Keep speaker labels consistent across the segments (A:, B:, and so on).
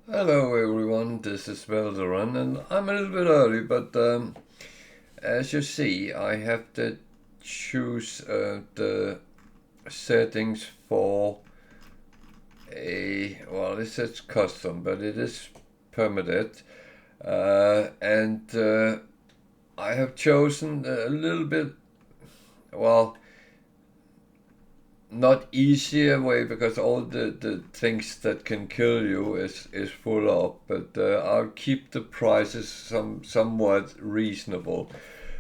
A: Hello everyone, this is Velderan and I'm a little bit early, but as you see, I have to choose the settings for well, it says custom, but it is permadeath, and I have chosen a little bit, well, not easier way because all the things that can kill you is full up, but I'll keep the prices somewhat reasonable.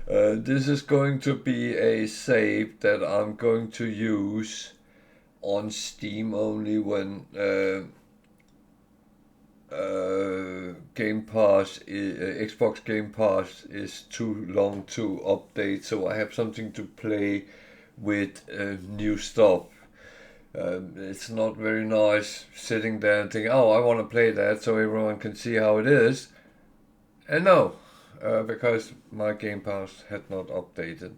A: This is going to be a save that I'm going to use on Steam only when Game Pass, Xbox Game Pass is too long to update, so I have something to play with new stuff. It's not very nice sitting there and thinking, oh, I want to play that so everyone can see how it is. And no, because my Game Pass had not updated.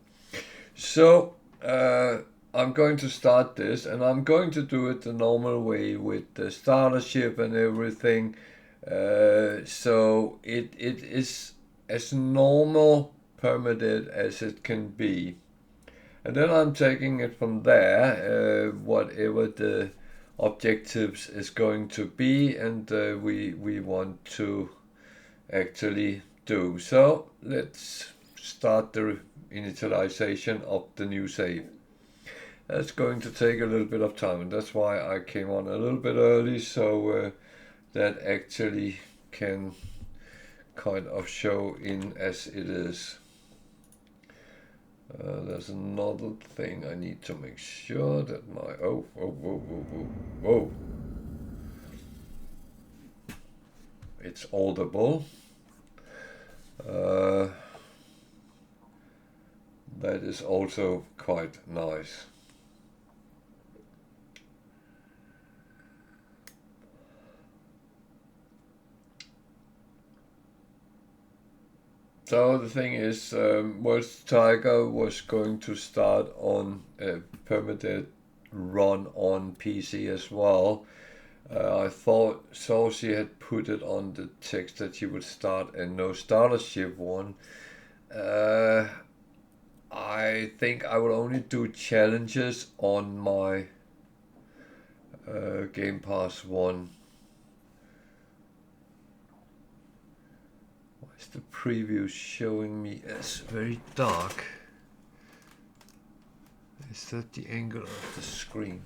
A: So I'm going to start this, and I'm going to do it the normal way with the starter ship and everything. So it is as normal permitted as it can be. And then I'm taking it from there, whatever the objectives is going to be, and we want to actually do. So let's start the initialization of the new save. That's going to take a little bit of time, and that's why I came on a little bit early, so that actually can kind of show in as it is. There's another thing I need to make sure that my whoa, it's audible. That is also quite nice. So the thing is, World's Tiger was going to start on a permitted run on PC as well. I thought Saucy had put it on the text that she would start a no starter ship one. I think I will only do challenges on my Game Pass one. Why is the preview showing me as very dark? Is that the angle of the screen?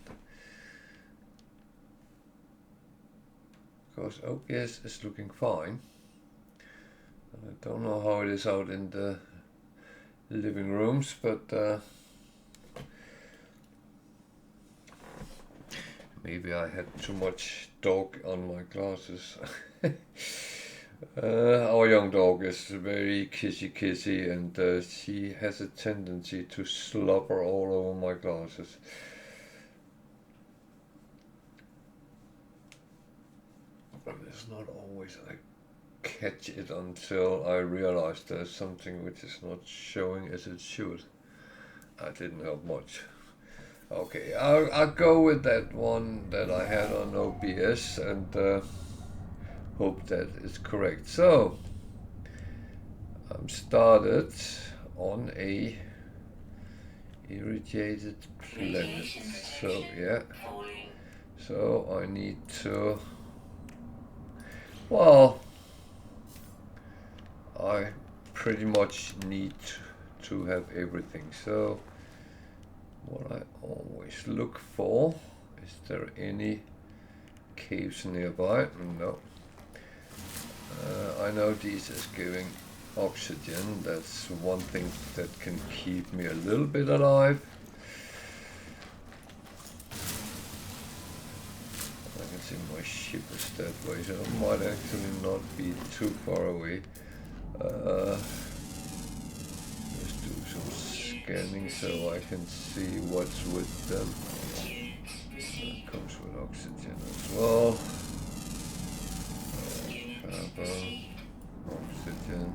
A: Because OBS is looking fine. I don't know how it is out in the living rooms, but maybe I had too much dog on my glasses. Our young dog is very kissy and she has a tendency to slobber all over my glasses. But it's not always I catch it until I realize there's something which is not showing as it should. I didn't help much. Okay, I'll go with that one that I had on OBS and hope that is correct. So I'm started on a irradiated planet. So yeah. So I need to, well, I pretty much need to have everything. So what I always look for, is there any caves nearby? No. I know this is giving oxygen. That's one thing that can keep me a little bit alive. I can see my ship is that way, so it might actually not be too far away. Let's do some scanning so I can see what's with them. That comes with oxygen as well. Oxygen.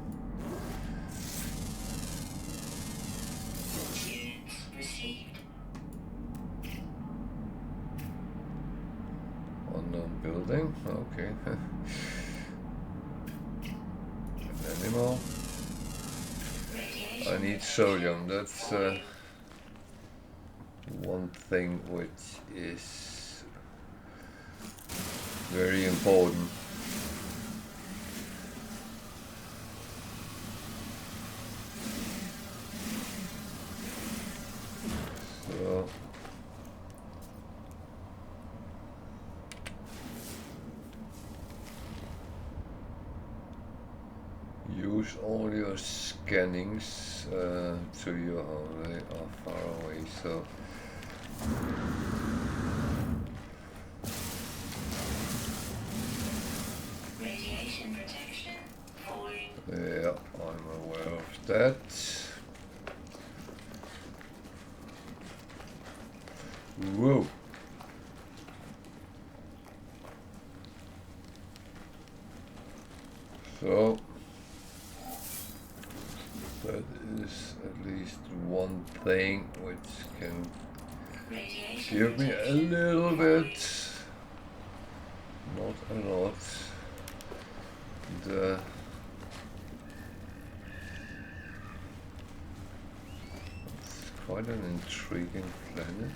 A: Unknown building, Okay. Any more? I need sodium. That's one thing which is very important. So use all your scannings to your they are far away, so
B: radiation protection falling.
A: yeah, I'm aware of that. Whoa. So that is at least one thing which can
B: Radiation
A: give me a
B: protection
A: little
B: falling.
A: bit, not a lot. And, it's quite an intriguing planet.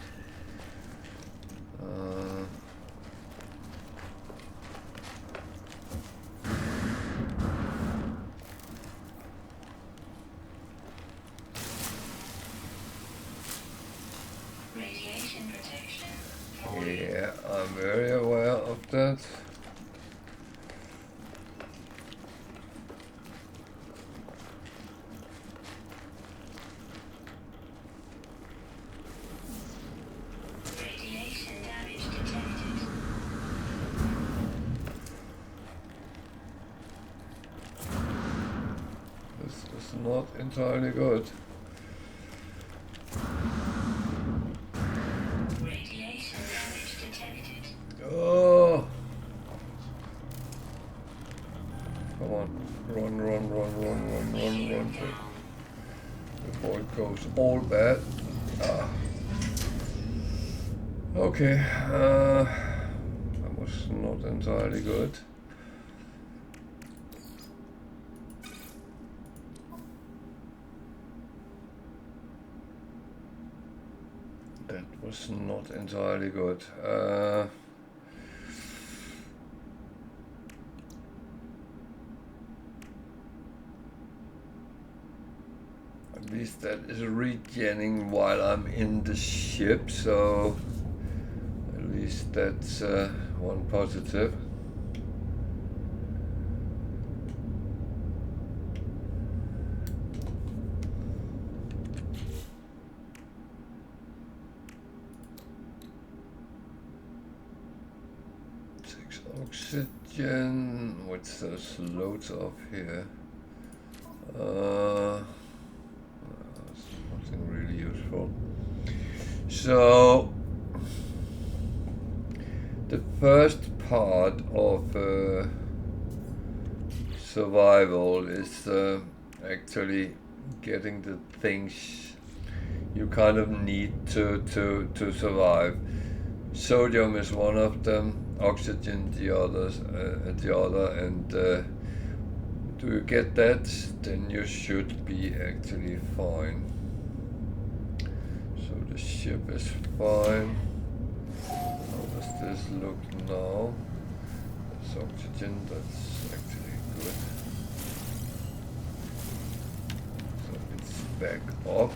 B: Radiation protection falling.
A: Yeah, I'm very aware of that.
B: Radiation damage detected.
A: This is not entirely good.
B: Radiation damage detected.
A: Oh! Come on, run. Before it goes all bad. Ah. Okay, that was not entirely good. That was not entirely good. At least that is regenerating while I'm in the ship, so at least that's one positive. Six oxygen, which there's loads of here. That's nothing really useful. So the first part of survival is actually getting the things you kind of need to survive. Sodium is one of them, oxygen the other, and do you get that, then you should be actually fine. So the ship is fine. How does this look now? That's oxygen, that's actually good. So it's back up.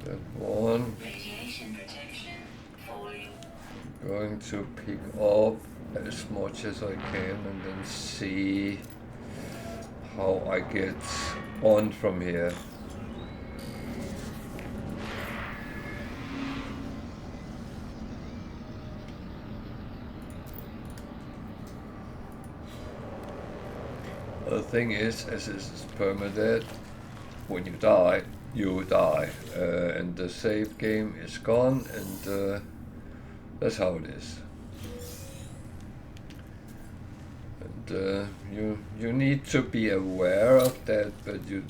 A: That one.
B: Radiation protection falling.
A: I'm going to pick up as much as I can and then see how I get on from here. The thing is, as this is permadeath, when you die, you die, and the save game is gone, and that's how it is. And you need to be aware of that, but you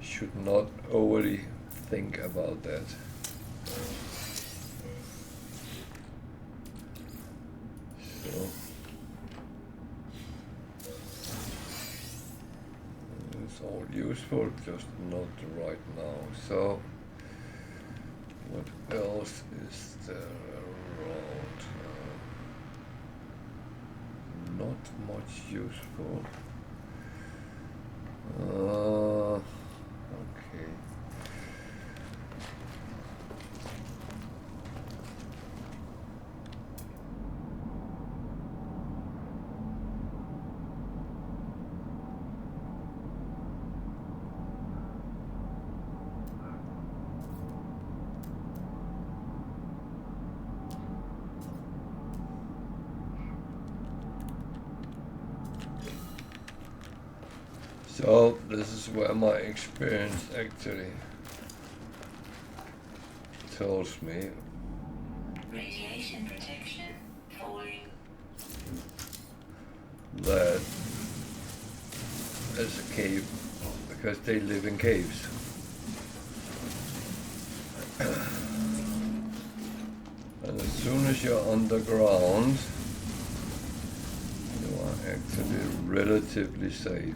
A: should not overly think about that. So all useful, just not right now. So what else is there around? Not much useful. Okay. So this is where my experience actually tells me
B: Radiation protection falling.
A: that there's a cave, because they live in caves. And as soon as you're underground, you are actually relatively safe.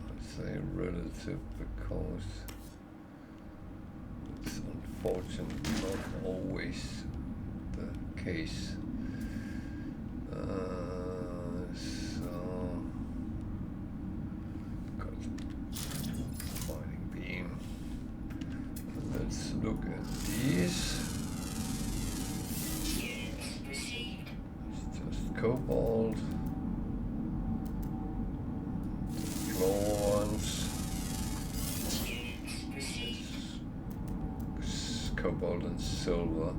A: I say relative because it's unfortunately not always the case. So, got mining beam. Let's look at these.
B: Units received.
A: It's just cobalt. Bronze.
B: Units received.
A: Cobalt and silver.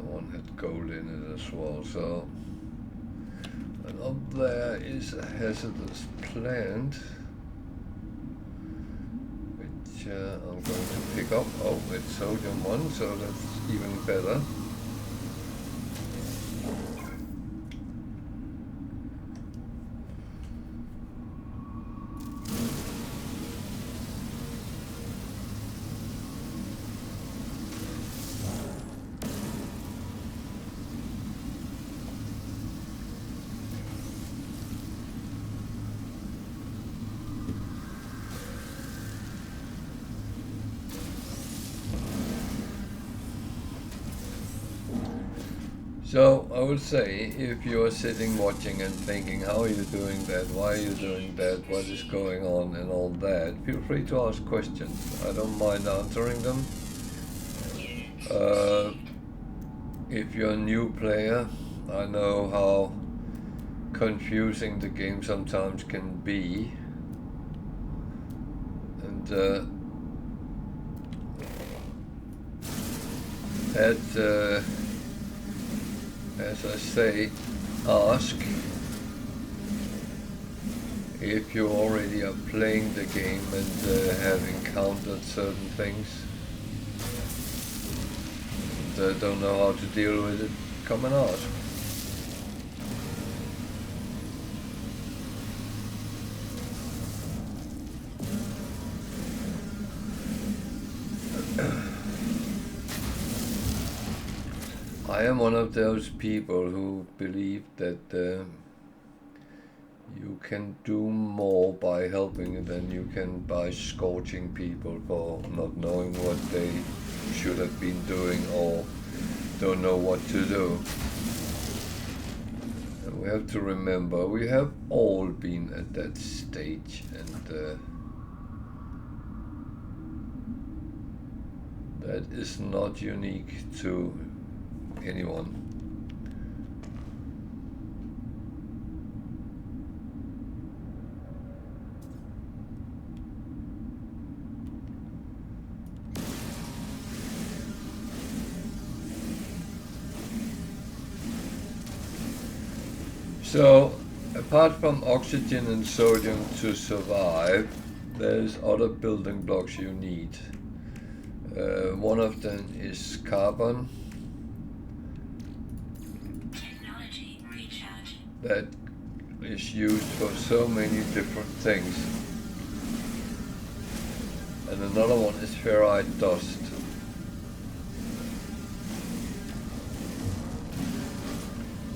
A: One had gold in it as well, so. And up there is a hazardous plant, which I'm going to pick up. Oh, it's sodium 1, so that's even better. So I would say, if you are sitting watching and thinking, how are you doing that, why are you doing that, what is going on and all that, feel free to ask questions. I don't mind answering them. If you're a new player, I know how confusing the game sometimes can be. And as I say, ask if you already are playing the game and have encountered certain things and don't know how to deal with it, come and ask. I am one of those people who believe that you can do more by helping than you can by scourging people for not knowing what they should have been doing or don't know what to do. And we have to remember, we have all been at that stage, and that is not unique to anyone. So, apart from oxygen and sodium to survive, there's other building blocks you need. One of them is carbon.
B: Technology recharge.
A: That is used for so many different things. And another one is ferrite dust.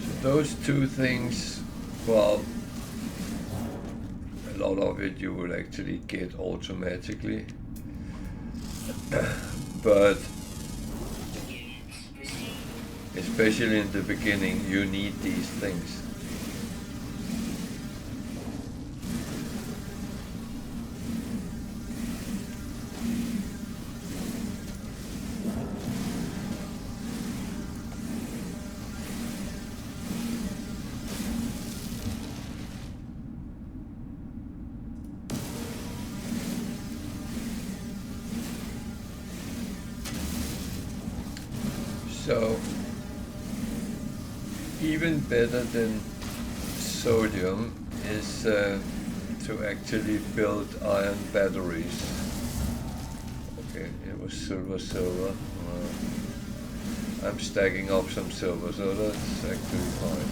A: So those two things Well, a lot of it you will actually get automatically, but especially in the beginning you need these things. So even better than sodium is to actually build iron batteries. Okay, it was silver. I'm stacking up some silver, so that's actually fine.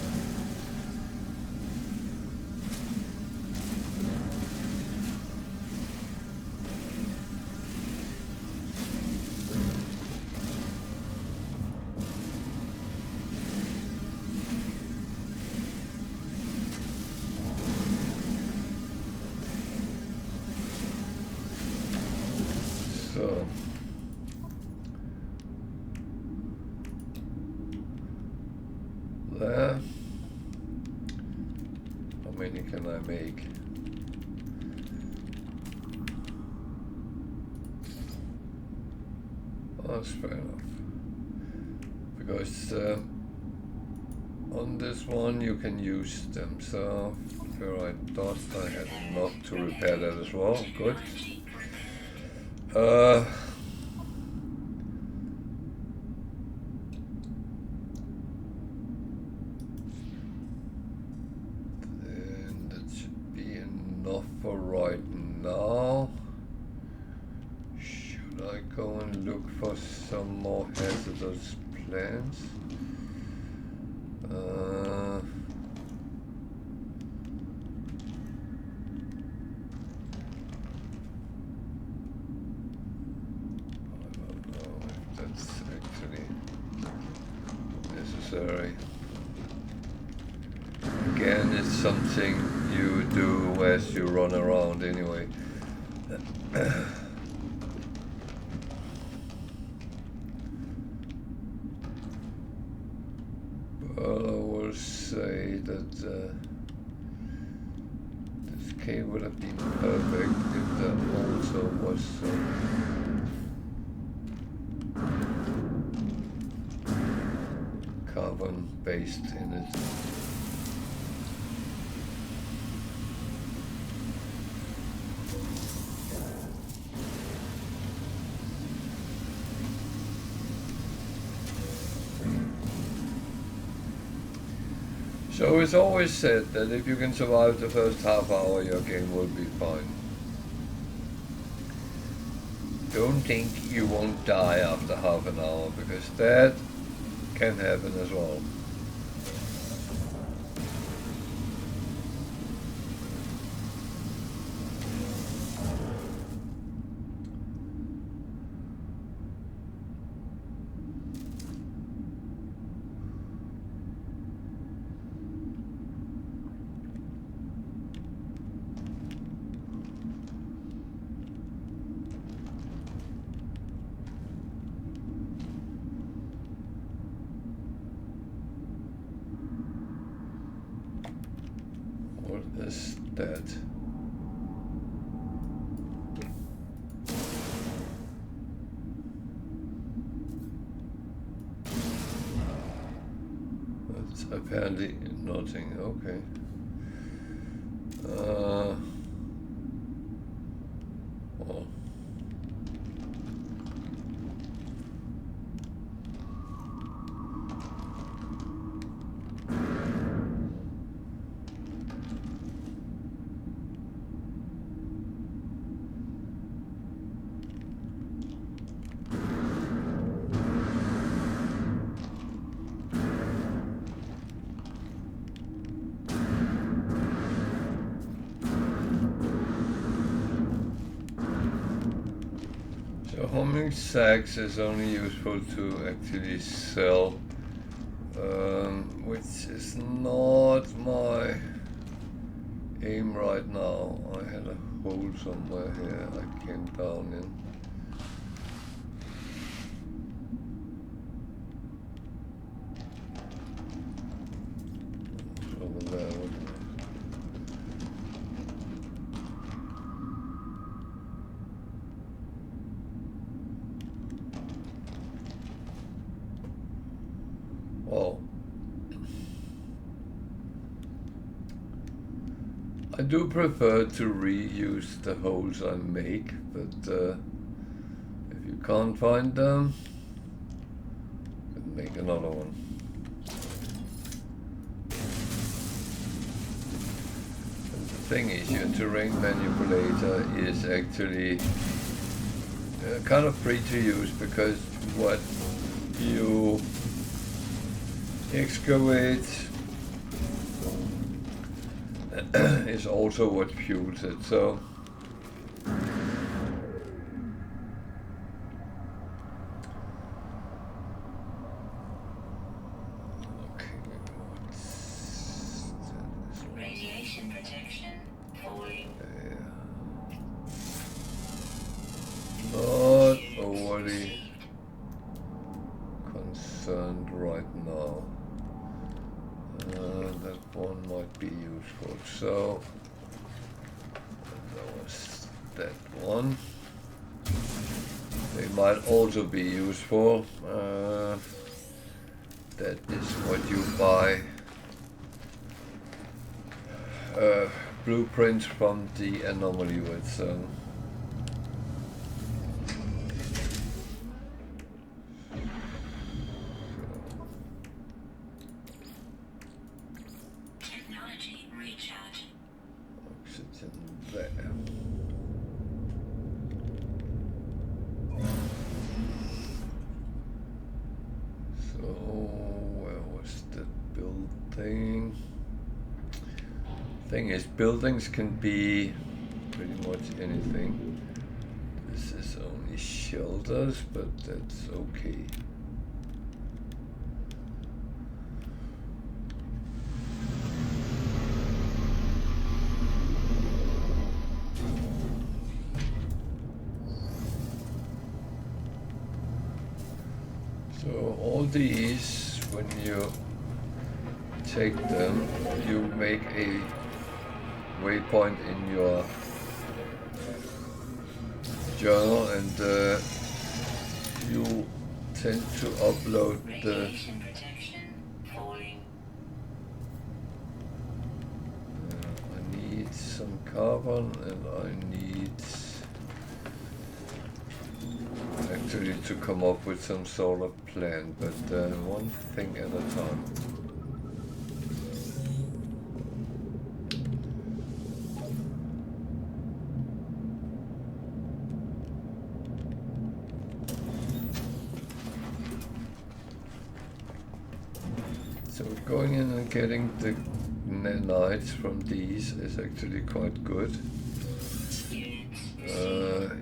A: So there. How many can I make? Oh, that's fair enough. Because on this one you can use them. So ferrite dust, I had enough to repair that as well. Good. Then that should be enough for right now. Should I go and look for some more hazardous plants? Again, it's something you do as you run around anyway. Well, I will say that this cave would have been perfect if there also was some carbon based in it. So it's always said that if you can survive the first half hour, your game will be fine. Don't think you won't die after half an hour, because that can happen as well. What is that? That's apparently nothing. Okay. Well. Homing sacks is only useful to actually sell, which is not my aim right now. I had a hole somewhere here I came down in. It's over there, wasn't it? Oh. I do prefer to reuse the holes I make, but if you can't find them, you can make another one. And the thing is, your terrain manipulator is actually kind of free to use, because what you excavate is also what fuels it. So okay,
B: Radiation protection falling.
A: Not overly concerned right now. That one might be useful. So that was that one. They might also be useful. That is what you buy blueprints from the anomaly with.
B: Technology recharge.
A: Oxygen there. So where was the building? Thing is, buildings can be pretty much anything. This is only shelters, but that's okay. So all these, when you take them, you make a waypoint in your journal, and you tend to upload the
B: Radiation protection falling.
A: I need some carbon, and I need actually to come up with some sort of plan, but one thing at a time. So going in and getting the nanites from these is actually quite good.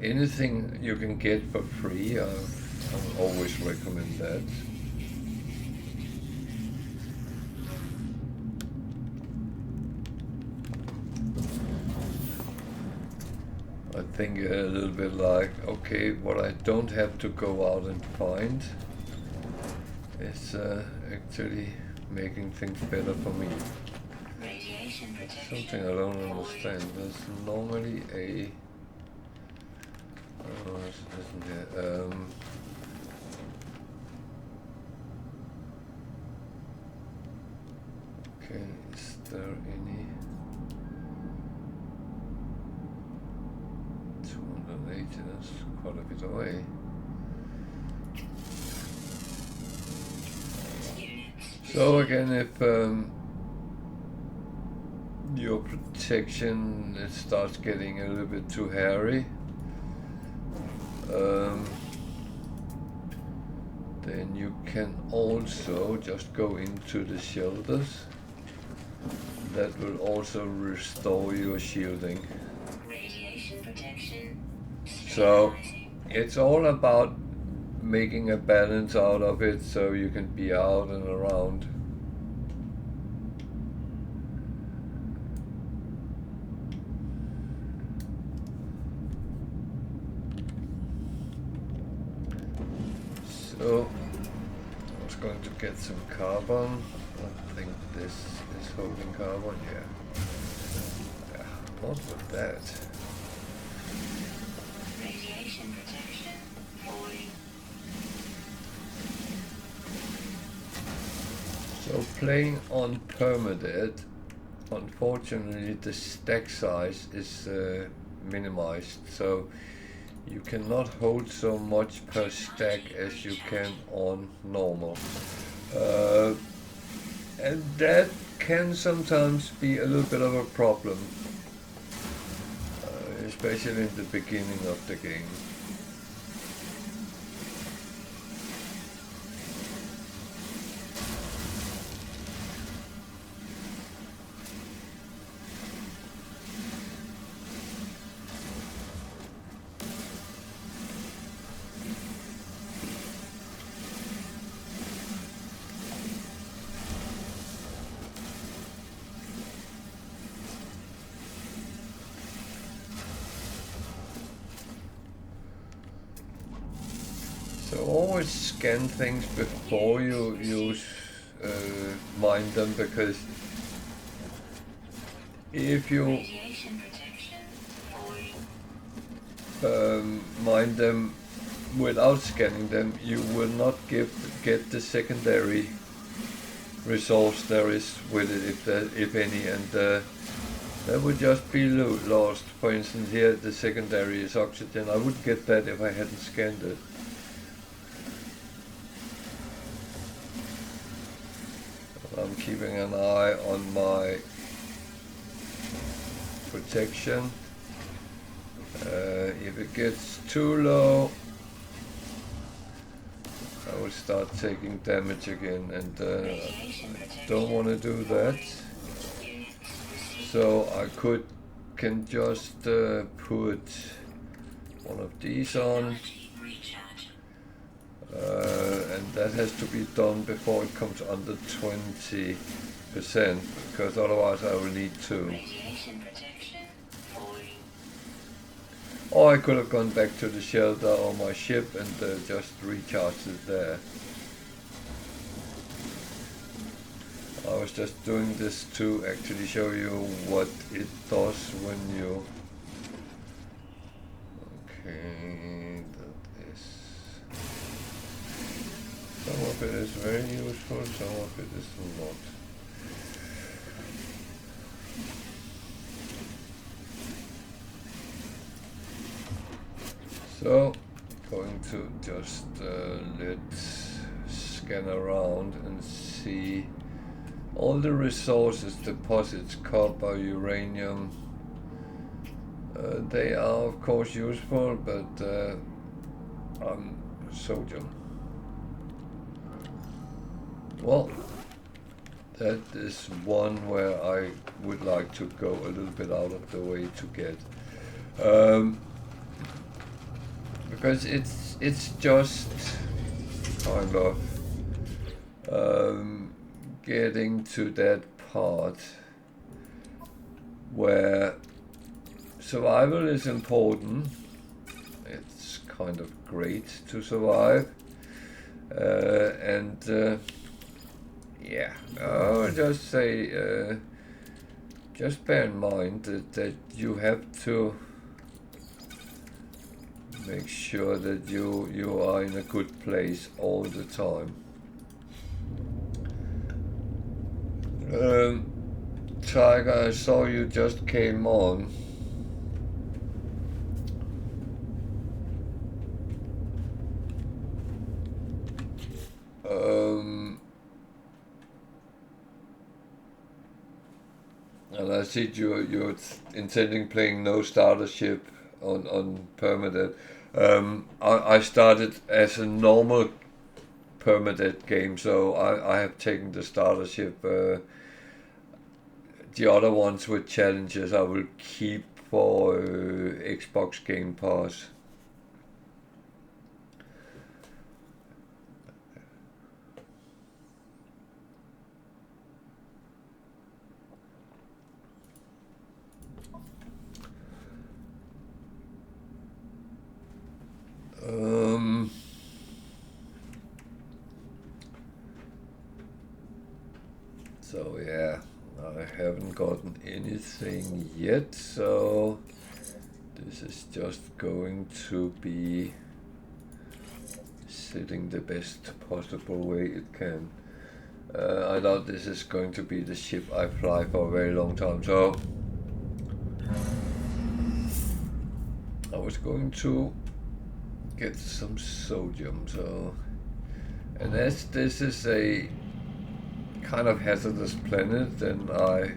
A: Anything you can get for free, I always recommend that. I think a little bit like, okay, what I don't have to go out and find is actually making things better for me.
B: Radiation protection.
A: Something I don't understand. There's normally a isn't there? Okay, is there any 280? That's quite a bit away. So again, if your protection it starts getting a little bit too hairy, then you can also just go into the shelters. That will also restore your shielding.
B: Radiation protection.
A: So it's all about making a balance out of it so you can be out and around. So I was going to get some carbon. I think this is holding carbon, yeah. Not with that.
B: Radiation protection falling.
A: So playing on permadeath, unfortunately the stack size is minimized, so you cannot hold so much per stack as you can on normal. And that can sometimes be a little bit of a problem, especially in the beginning of the game. So always scan things before you use mine them, because if you
B: Radiation protection falling.
A: mine them without scanning them, you will not get the secondary resource there is with it, if any, and that would just be lost. For instance, here the secondary is oxygen. I wouldn't get that if I hadn't scanned it. I'm keeping an eye on my protection. If it gets too low, I will start taking damage again, and I don't want to do that. So I can just put one of these on, and that has to be done before it comes under 20%, because otherwise I will need to. Or I could have gone back to the shelter or my ship and just recharged it there. I was just doing this to actually show you what it does when you... Okay, that is... Some of it is very useful, some of it is not. So, going to just let's scan around and see all the resources, deposits, copper, uranium. They are of course useful, but sodium. Well, that is one where I would like to go a little bit out of the way to get. Because it's just kind of getting to that part where survival is important. It's kind of great to survive, and yeah, I would just say, just bear in mind that you have to make sure that you are in a good place all the time. Tiger, I saw you just came on. And I see you're intending playing no starter ship on permadeath. I started as a normal permadeath game, so I have taken the starter ship. The other ones with challenges I will keep for Xbox Game Pass. So yeah, I haven't gotten anything yet, so this is just going to be sitting the best possible way it can. I doubt this is going to be the ship I fly for a very long time, so I was going to get some sodium, so, and as this is a kind of hazardous planet, then I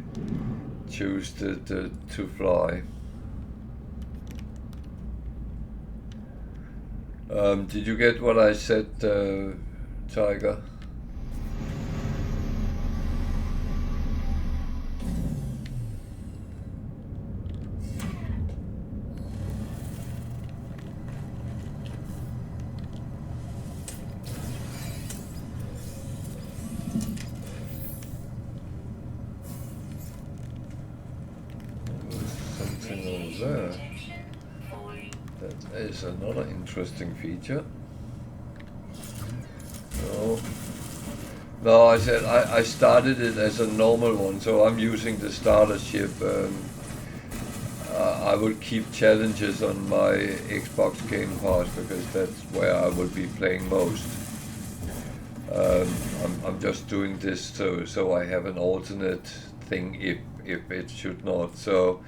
A: choose to fly. Did you get what I said, Tiger? Something over there. That is another interesting feature. No, I said I started it as a normal one, so I'm using the starter ship. I will keep challenges on my Xbox Game Pass because that's where I will be playing most. I'm just doing this so I have an alternate thing if it should not. So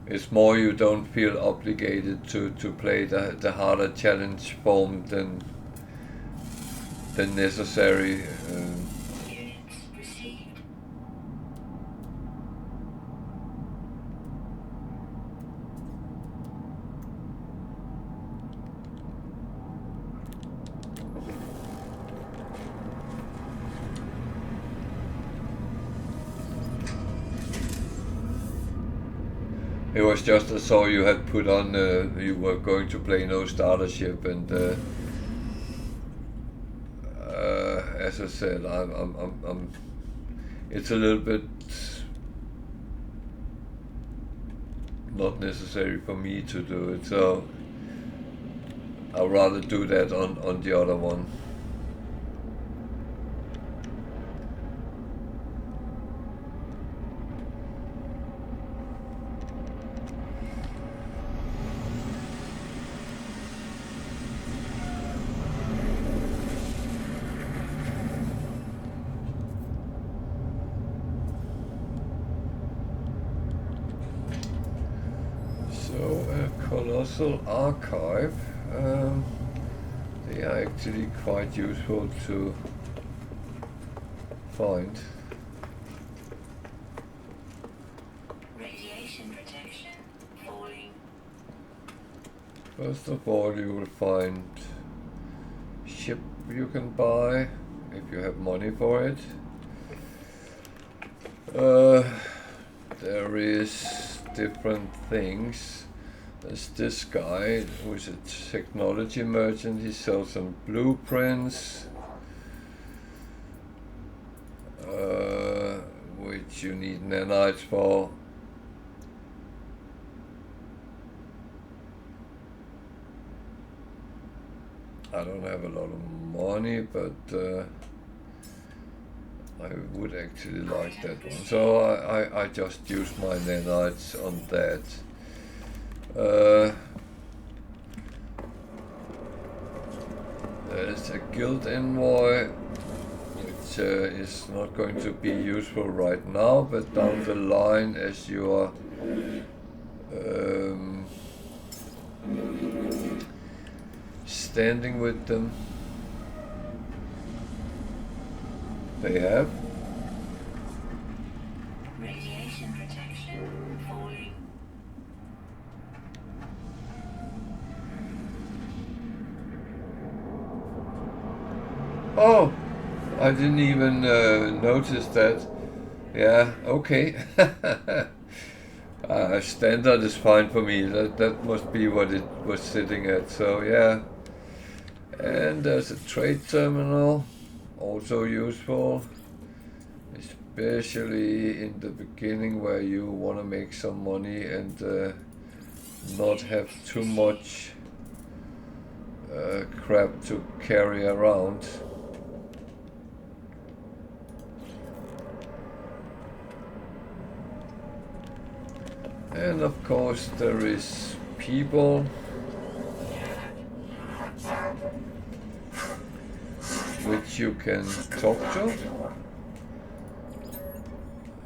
A: it's more you don't feel obligated to play the harder challenge form than necessary.
B: Units received.
A: It was just I saw you had put on you were going to play no starter ship, and as I said, I'm it's a little bit not necessary for me to do it, so I'd rather do that on the other one. Colossal archive. They are actually quite useful to find.
B: Radiation protection falling.
A: First of all, you will find ship you can buy if you have money for it. There is different things. There's this guy who is a technology merchant. He sells some blueprints, which you need nanites for. I don't have a lot of money, but I would actually like that one. So I just use my nanites on that. There's a guild envoy, which is not going to be useful right now, but down the line, as you are standing with them, they have
B: Radiation protection falling.
A: Oh, I didn't even notice that. Yeah, okay. Standard is fine for me. That must be what it was sitting at. So yeah. And there's a trade terminal, also useful, especially in the beginning where you want to make some money and not have too much crap to carry around. And of course there is people, which you can talk to,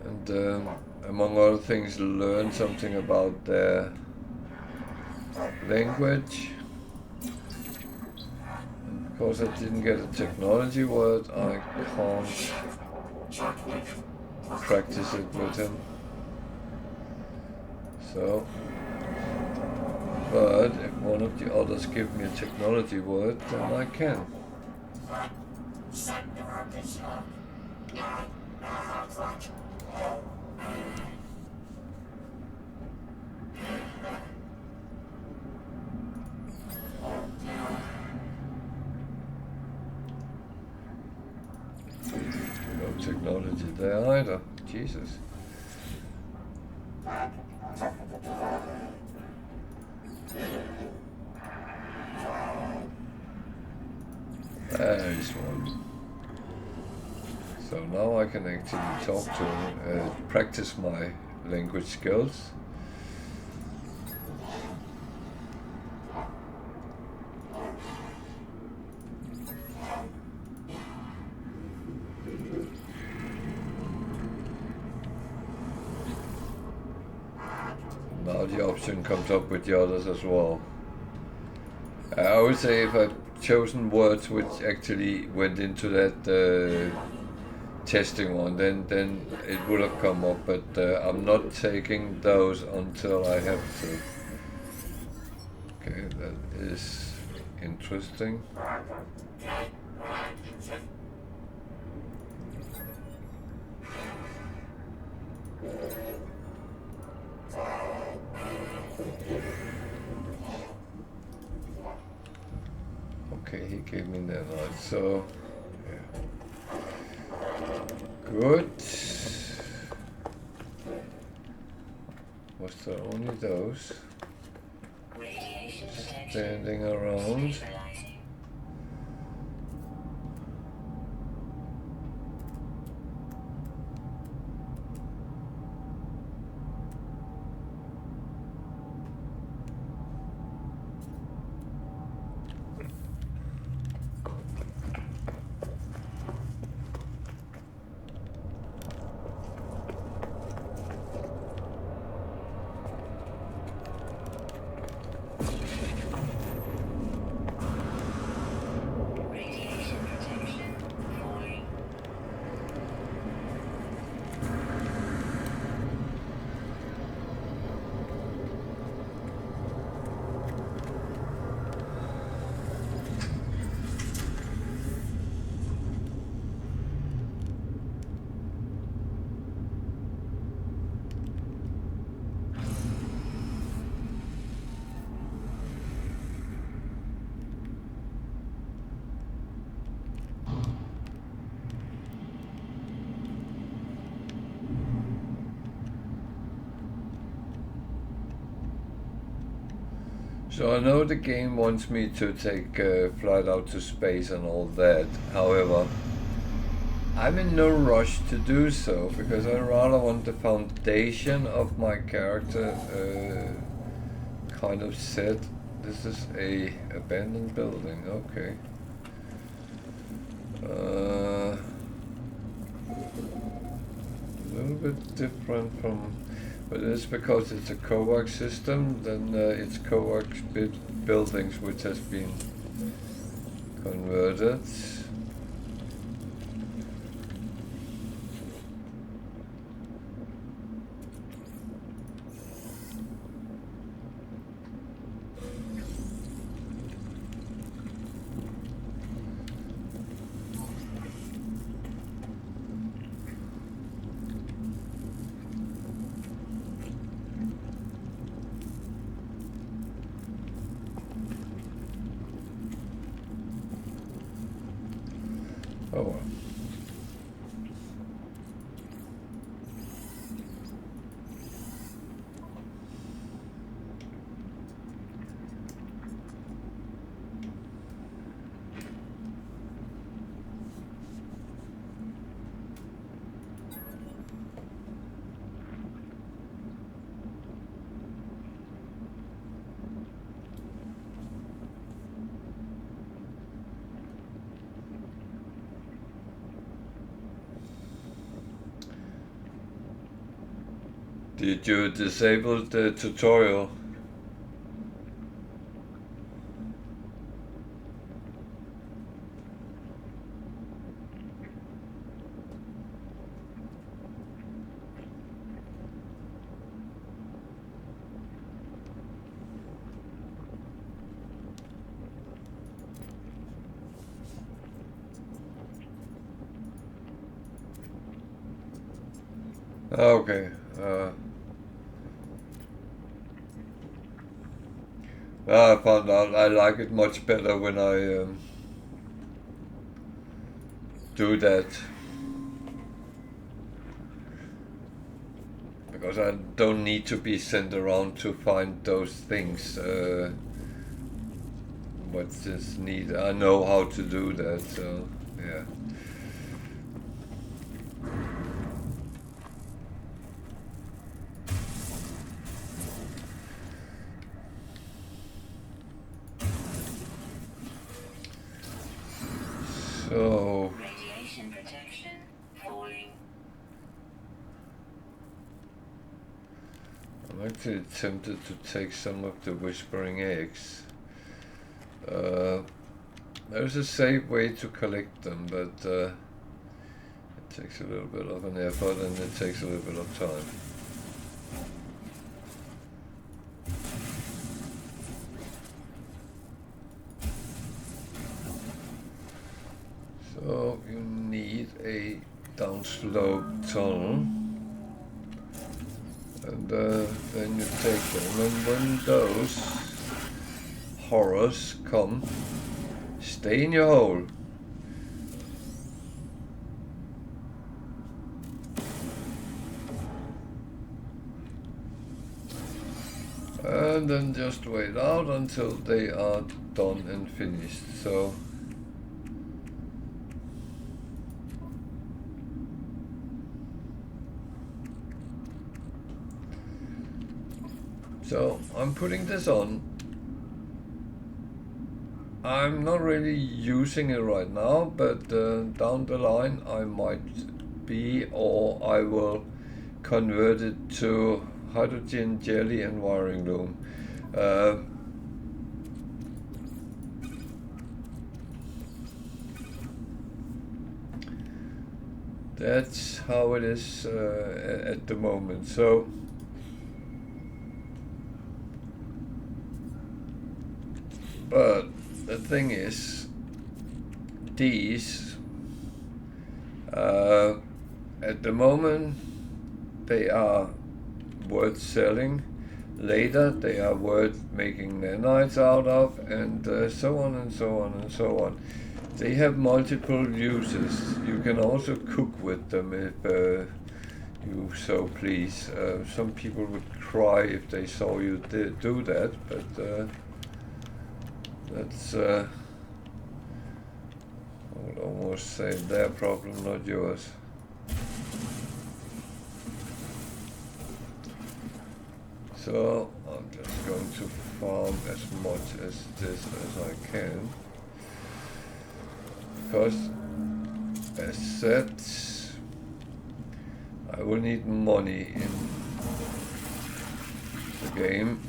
A: and among other things learn something about their language. And because I didn't get a technology word, I can't practice it with him. So, but if one of the others give me a technology word, then I can. No technology there either. Jesus. There is one. So now I can actually talk to him, practice my language skills. Now the option comes up with the others as well. I would say if I'd chosen words which actually went into that testing one, then it would have come up, but I'm not taking those until I have to. Okay, that is interesting. Okay, he gave me that right, so yeah. Good. Was there only those standing around? So I know the game wants me to take flight out to space and all that. However, I'm in no rush to do so because I rather want the foundation of my character kind of set. This is a abandoned building. Okay. A little bit different from. But it's because it's a coax system, then it's coax buildings which has been converted. Oh well. Did you disable the tutorial? Okay. I found out I like it much better when I do that. Because I don't need to be sent around to find those things. What's this need? I know how to do that, so yeah. So
B: Radiation protection falling.
A: I'm actually tempted to take some of the whispering eggs. There's a safe way to collect them, but it takes a little bit of an effort and it takes a little bit of time. So you need a downslope tunnel, and then you take them, and when those horrors come, stay in your hole. And then just wait out until they are done and finished. So I'm putting this on. I'm not really using it right now, but down the line I might be, or I will convert it to hydrogen jelly and wiring loom. That's how it is at the moment. So but the thing is, these at the moment they are worth selling. Later they are worth making nanites out of, and so on and so on and so on. They have multiple uses. You can also cook with them if you so please. Some people would cry if they saw you do that, but that's, I would almost say their problem, not yours. So I'm just going to farm as much as this as I can. Because, as said, I will need money in the game.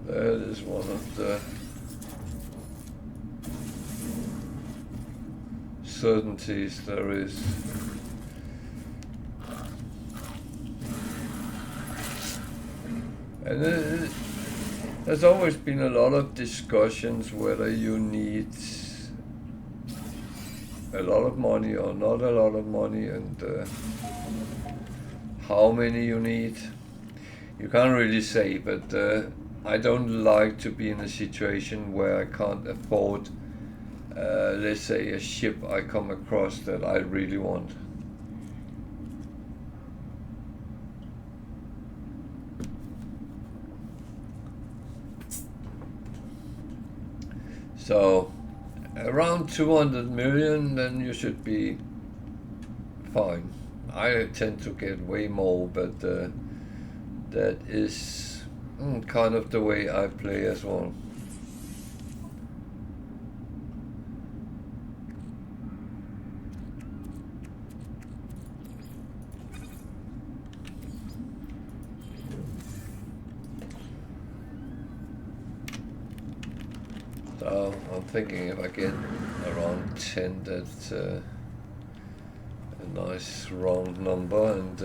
A: That is one of the certainties there is. And there's always been a lot of discussions whether you need a lot of money or not a lot of money, and how many you need. You can't really say, but I don't like to be in a situation where I can't afford, let's say, a ship I come across that I really want. So around 200 million, then you should be fine. I tend to get way more, but that is kind of the way I play as well. So I'm thinking if I get around 10, that's a nice round number, and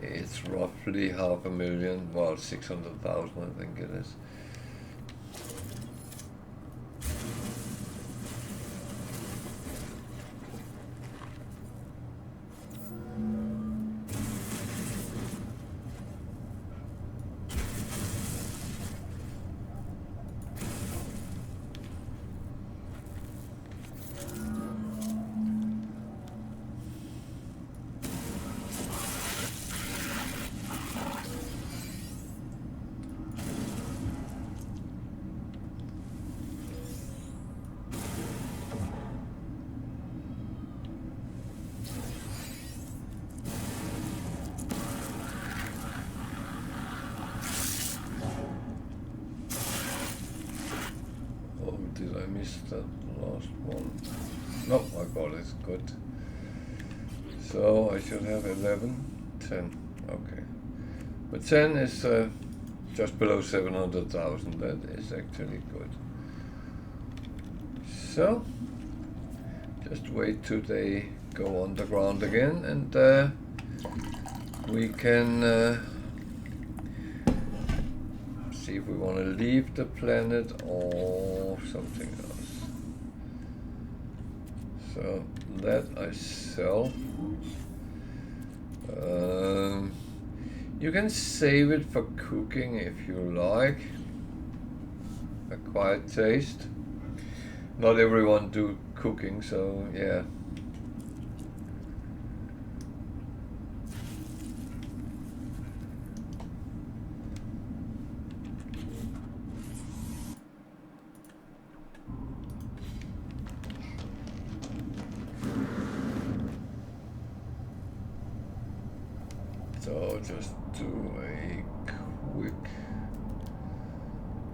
A: it's roughly 500,000, well, 600,000 I think it is. Did I miss that last one? No, I got it, good. So I should have 11, 10, okay. But 10 is just below 700,000, that is actually good. So, just wait till they go underground again, and we can see if we want to leave the planet or something else. So that I sell. You can save it for cooking if you like. Acquired taste. Not everyone do cooking, so yeah. So just do a quick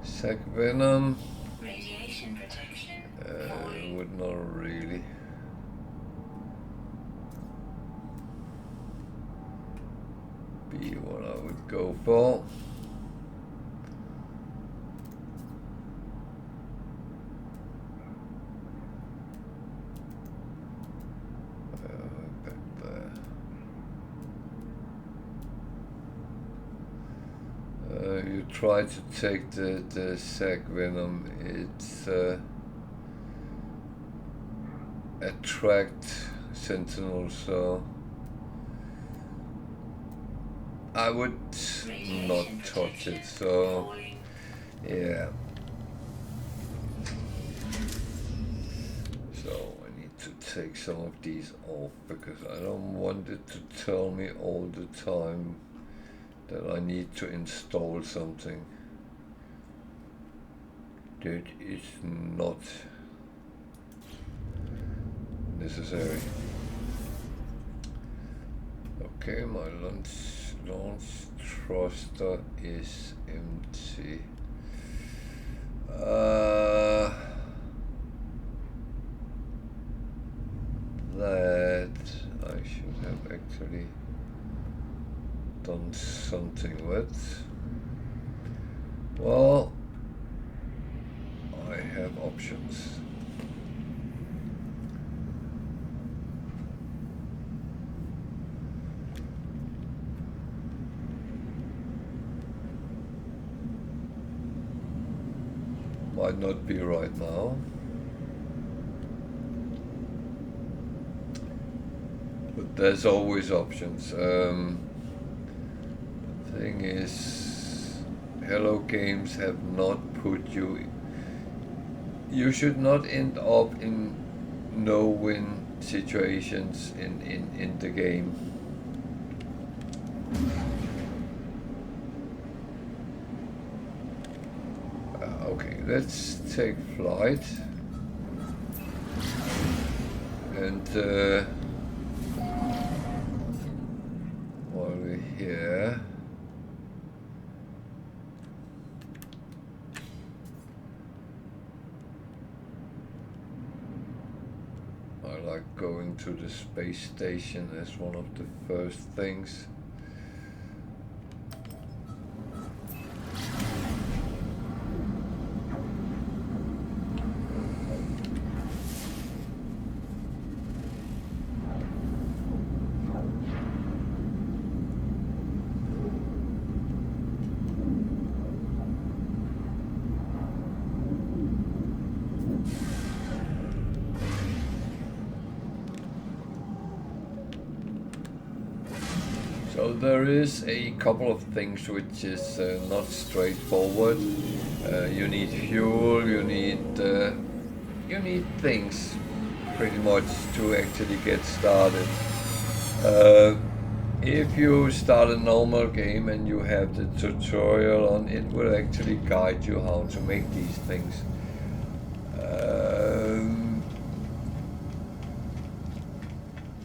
A: sac venom.
B: Radiation protection.
A: Would not really. Be what I would go for. Back there. You try to take the sac venom, it's attract sentinels, so I would not touch it, so yeah. So I need to take some of these off because I don't want it to tell me all the time that I need to install something that is not necessary. Okay, my launch thruster is empty. That I should have actually done something with. Well, I have options. Might not be right now, but there's always options. Thing is, Hello Games have not put you. You should not end up in no-win situations in the game. Okay, let's take flight and while we're here, I like going to the space station as one of the first things. So there is a couple of things which is not straightforward. You need fuel, you need things pretty much to actually get started. If you start a normal game and you have the tutorial on, it will actually guide you how to make these things.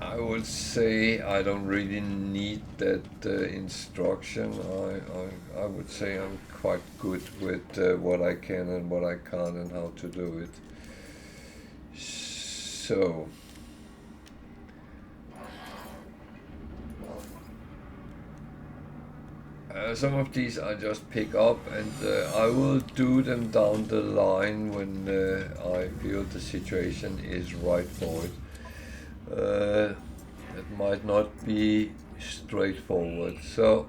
A: I would say I don't really need that instruction. I would say I'm quite good with what I can and what I can't and how to do it. So some of these I just pick up and I will do them down the line when I feel the situation is right for it. It might not be straightforward, so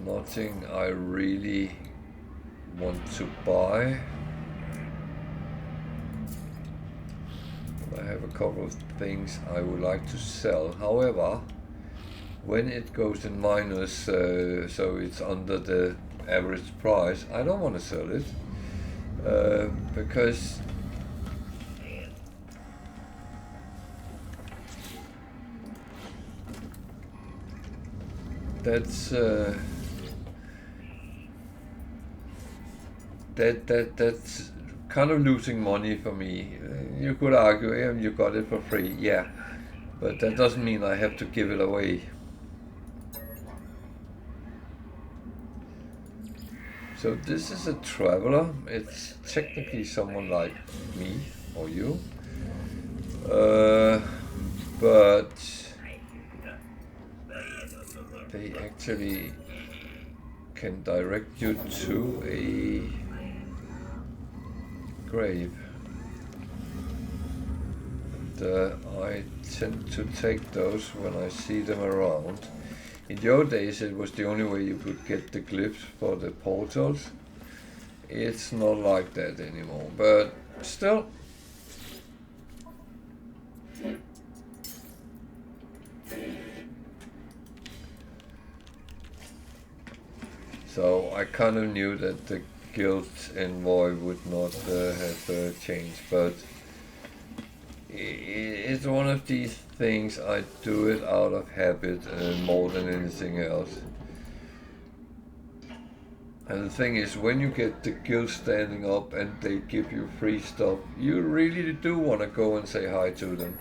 A: nothing I really want to buy. I have a couple of things I would like to sell. However, when it goes in minus, so it's under the average price, I don't want to sell it because that's that's kind of losing money for me. You could argue, yeah, you got it for free, yeah, but that doesn't mean I have to give it away. So this is a traveler. It's technically someone like me or you, but they actually can direct you to a grave. And I tend to take those when I see them around. In the old days it was the only way you could get the glyphs for the portals. It's not like that anymore, but still. So I kind of knew that the guild envoy would not have changed, but it's one of these things. I do it out of habit more than anything else. And the thing is, when you get the guild standing up and they give you free stuff, you really do want to go and say hi to them.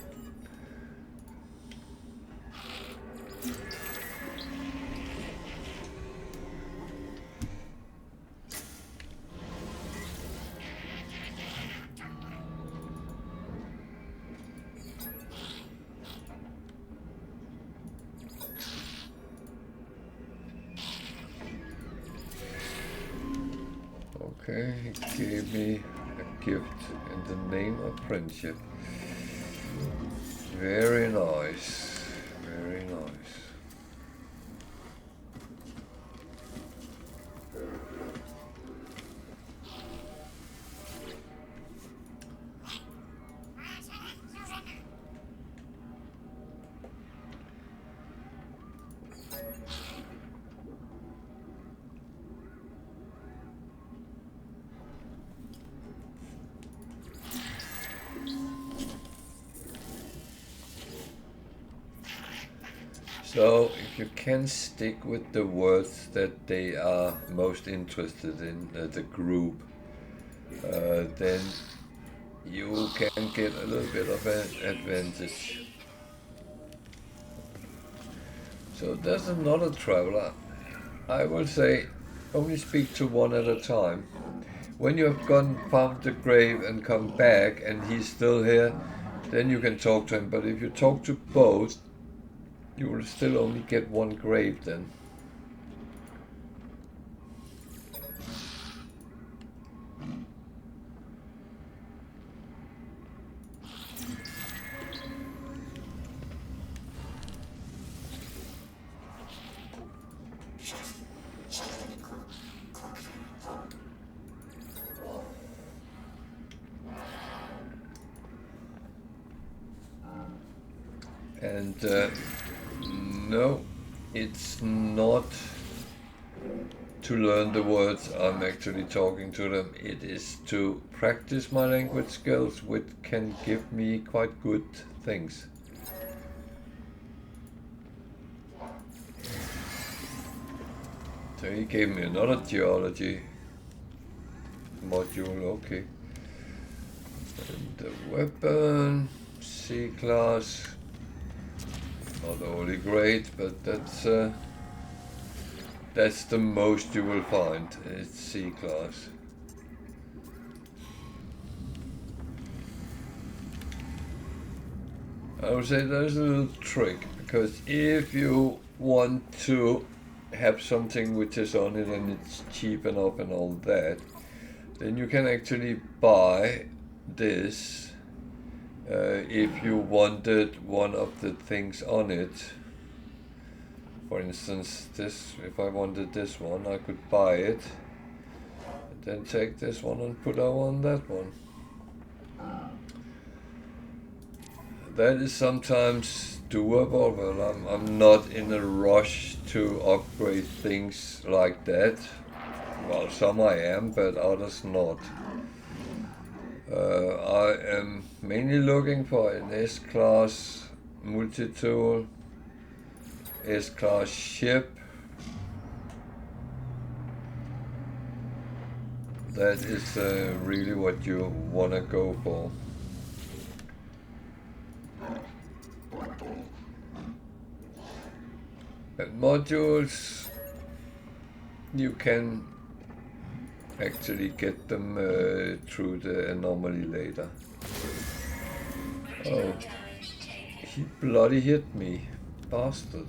A: Okay, he gave me a gift in the name of friendship. Very nice, very nice. So, if you can stick with the words that they are most interested in, the group, then you can get a little bit of an advantage. So there's another traveler. I will say, only speak to one at a time. When you have found the grave and come back and he's still here, then you can talk to him. But if you talk to both, you will still only get one grave then. And No, it's not to learn the words I'm actually talking to them. It is to practice my language skills, which can give me quite good things. So he gave me another geology module, okay. And the weapon, C-class, not only great, but that's the most you will find, it's C-class. I would say there's a little trick, because if you want to have something which is on it and it's cheap enough and all that, then you can actually buy this if you wanted one of the things on it. For instance, this, if I wanted this one, I could buy it, and then take this one and put on that one. That is sometimes doable, but I'm not in a rush to upgrade things like that. Well, some I am, but others not. I am mainly looking for an S-class multi-tool, S-class ship. That is really what you want to go for. And modules, you can actually get them through the anomaly later. Oh, he bloody hit me, bastard.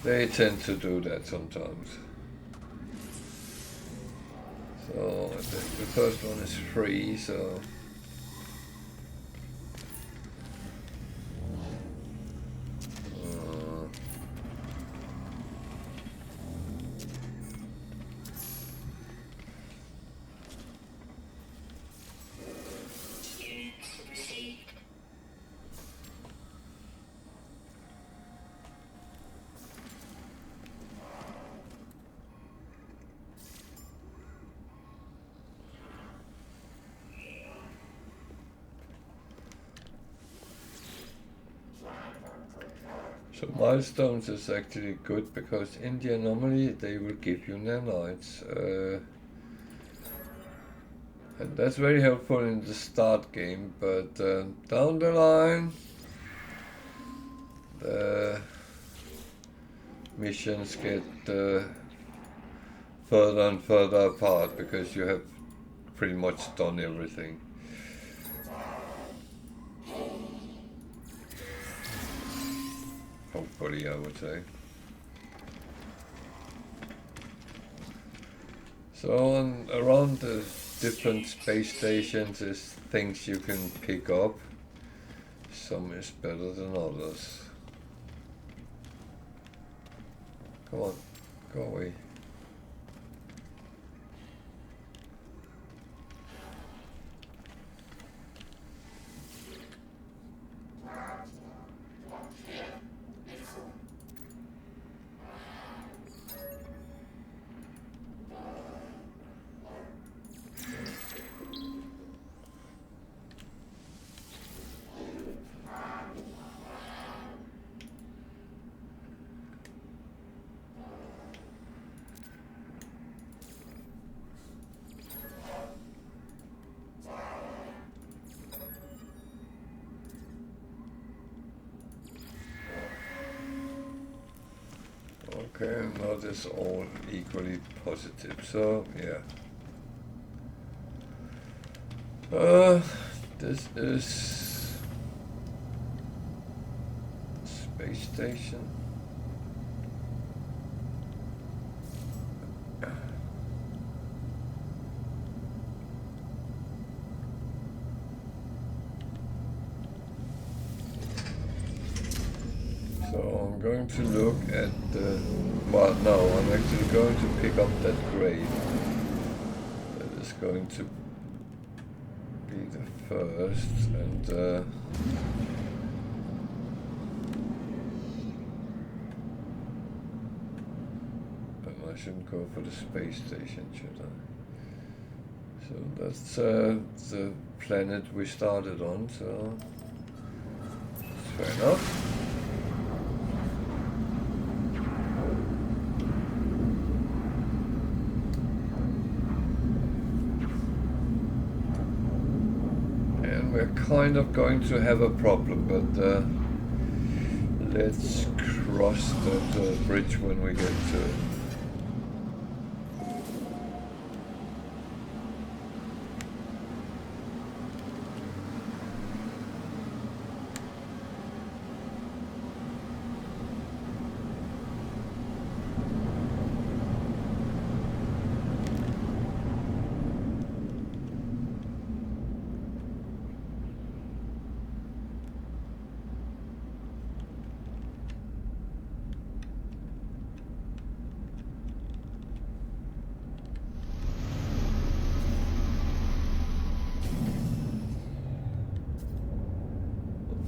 A: They tend to do that sometimes. So the first one is free, so milestones is actually good, because in the anomaly they will give you nanites. And that's very helpful in the start game, but down the line the missions get further and further apart, because you have pretty much done everything. Hopefully, I would say. So around the different space stations is things you can pick up. Some is better than others. Come on, go away. Okay, not as all equally positive, so yeah. This is space station. So I'm going to look at the, well, no, I'm actually going to pick up that grade. That is going to be the first, and I shouldn't go for the space station, should I? So that's the planet we started on, so it's fair enough. And we're kind of going to have a problem, but let's cross that bridge when we get to it.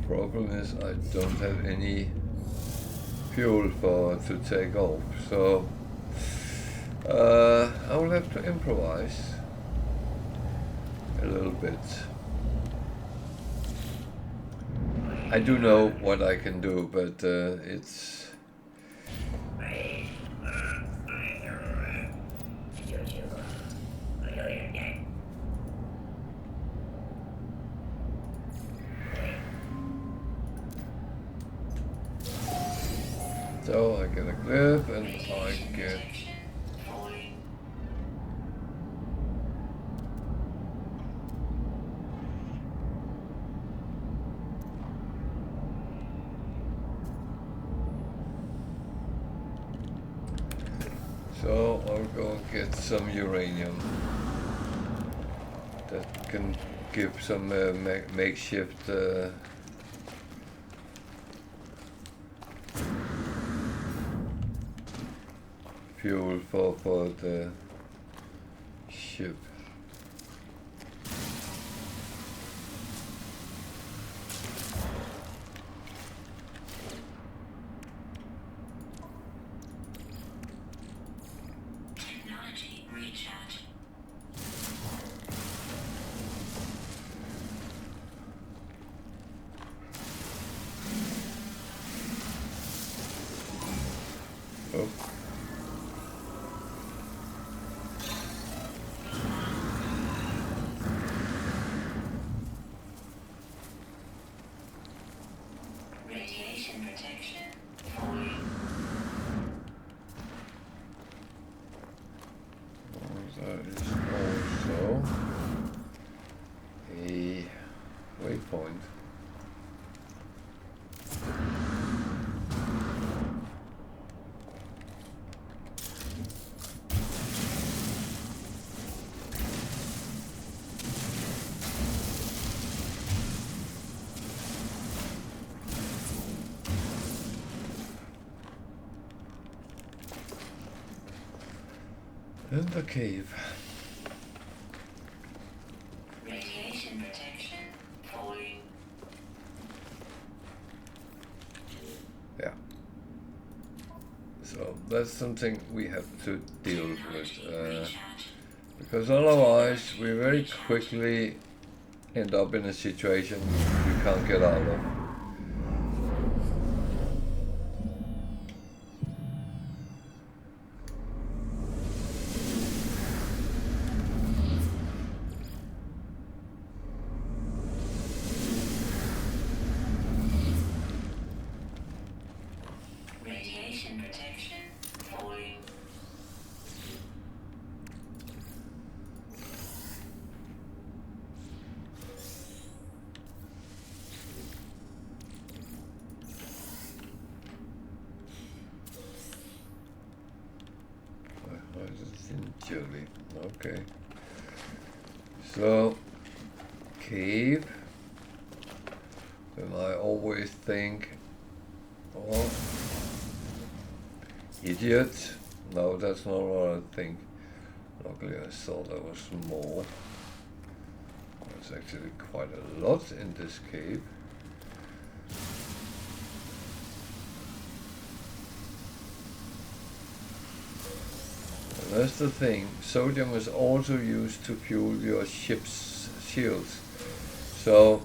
A: Problem is I don't have any fuel to take off, so I will have to improvise a little bit. I do know what I can do, but it's so I get a clip and I get so I'll go and get some uranium that can give some makeshift fuel for the ship.
B: Technology recharge.
A: Oh.
B: Radiation protection. Falling.
A: That is also a waypoint. In the cave.
B: Radiation protection. Falling.
A: Yeah. So that's something we have to deal with, because otherwise we very quickly end up in a situation we can't get out of.
B: Radiation protection. Falling.
A: Why is it in jelly? Okay. So, cave. Then I always think, oh, idiot. No, that's not what I think. Luckily I saw there was more. There's actually quite a lot in this cave. And that's the thing, sodium is also used to fuel your ship's shields. So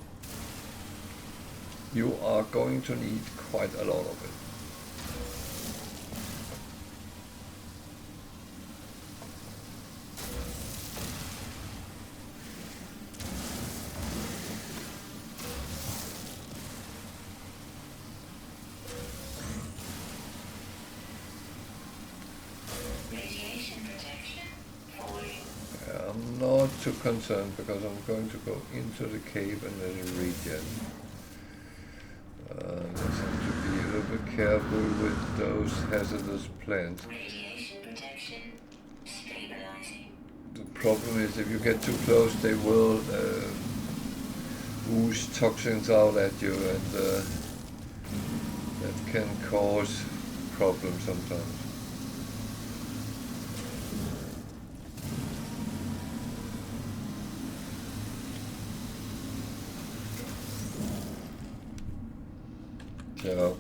A: you are going to need quite a lot of it. Not too concerned because I'm going to go into the cave and then regen. Just have to be a little bit careful with those hazardous plants.
B: Radiation protection stabilizing.
A: The problem is if you get too close, they will ooze toxins out at you, and that can cause problems sometimes. So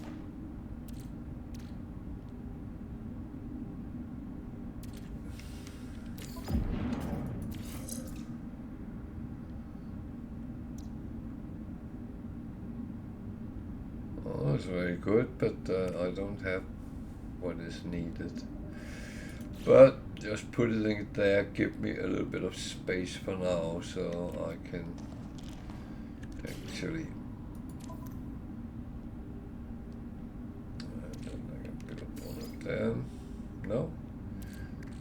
A: oh, that's very good, but I don't have what is needed. But just put it in there, give me a little bit of space for now, so I can actually. No,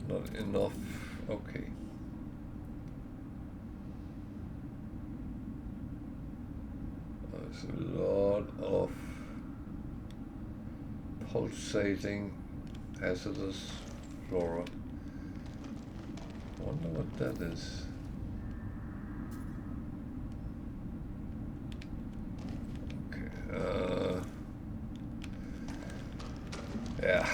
A: not enough. Okay. There's a lot of pulsating hazardous flora. I wonder what that is. Okay. Yeah.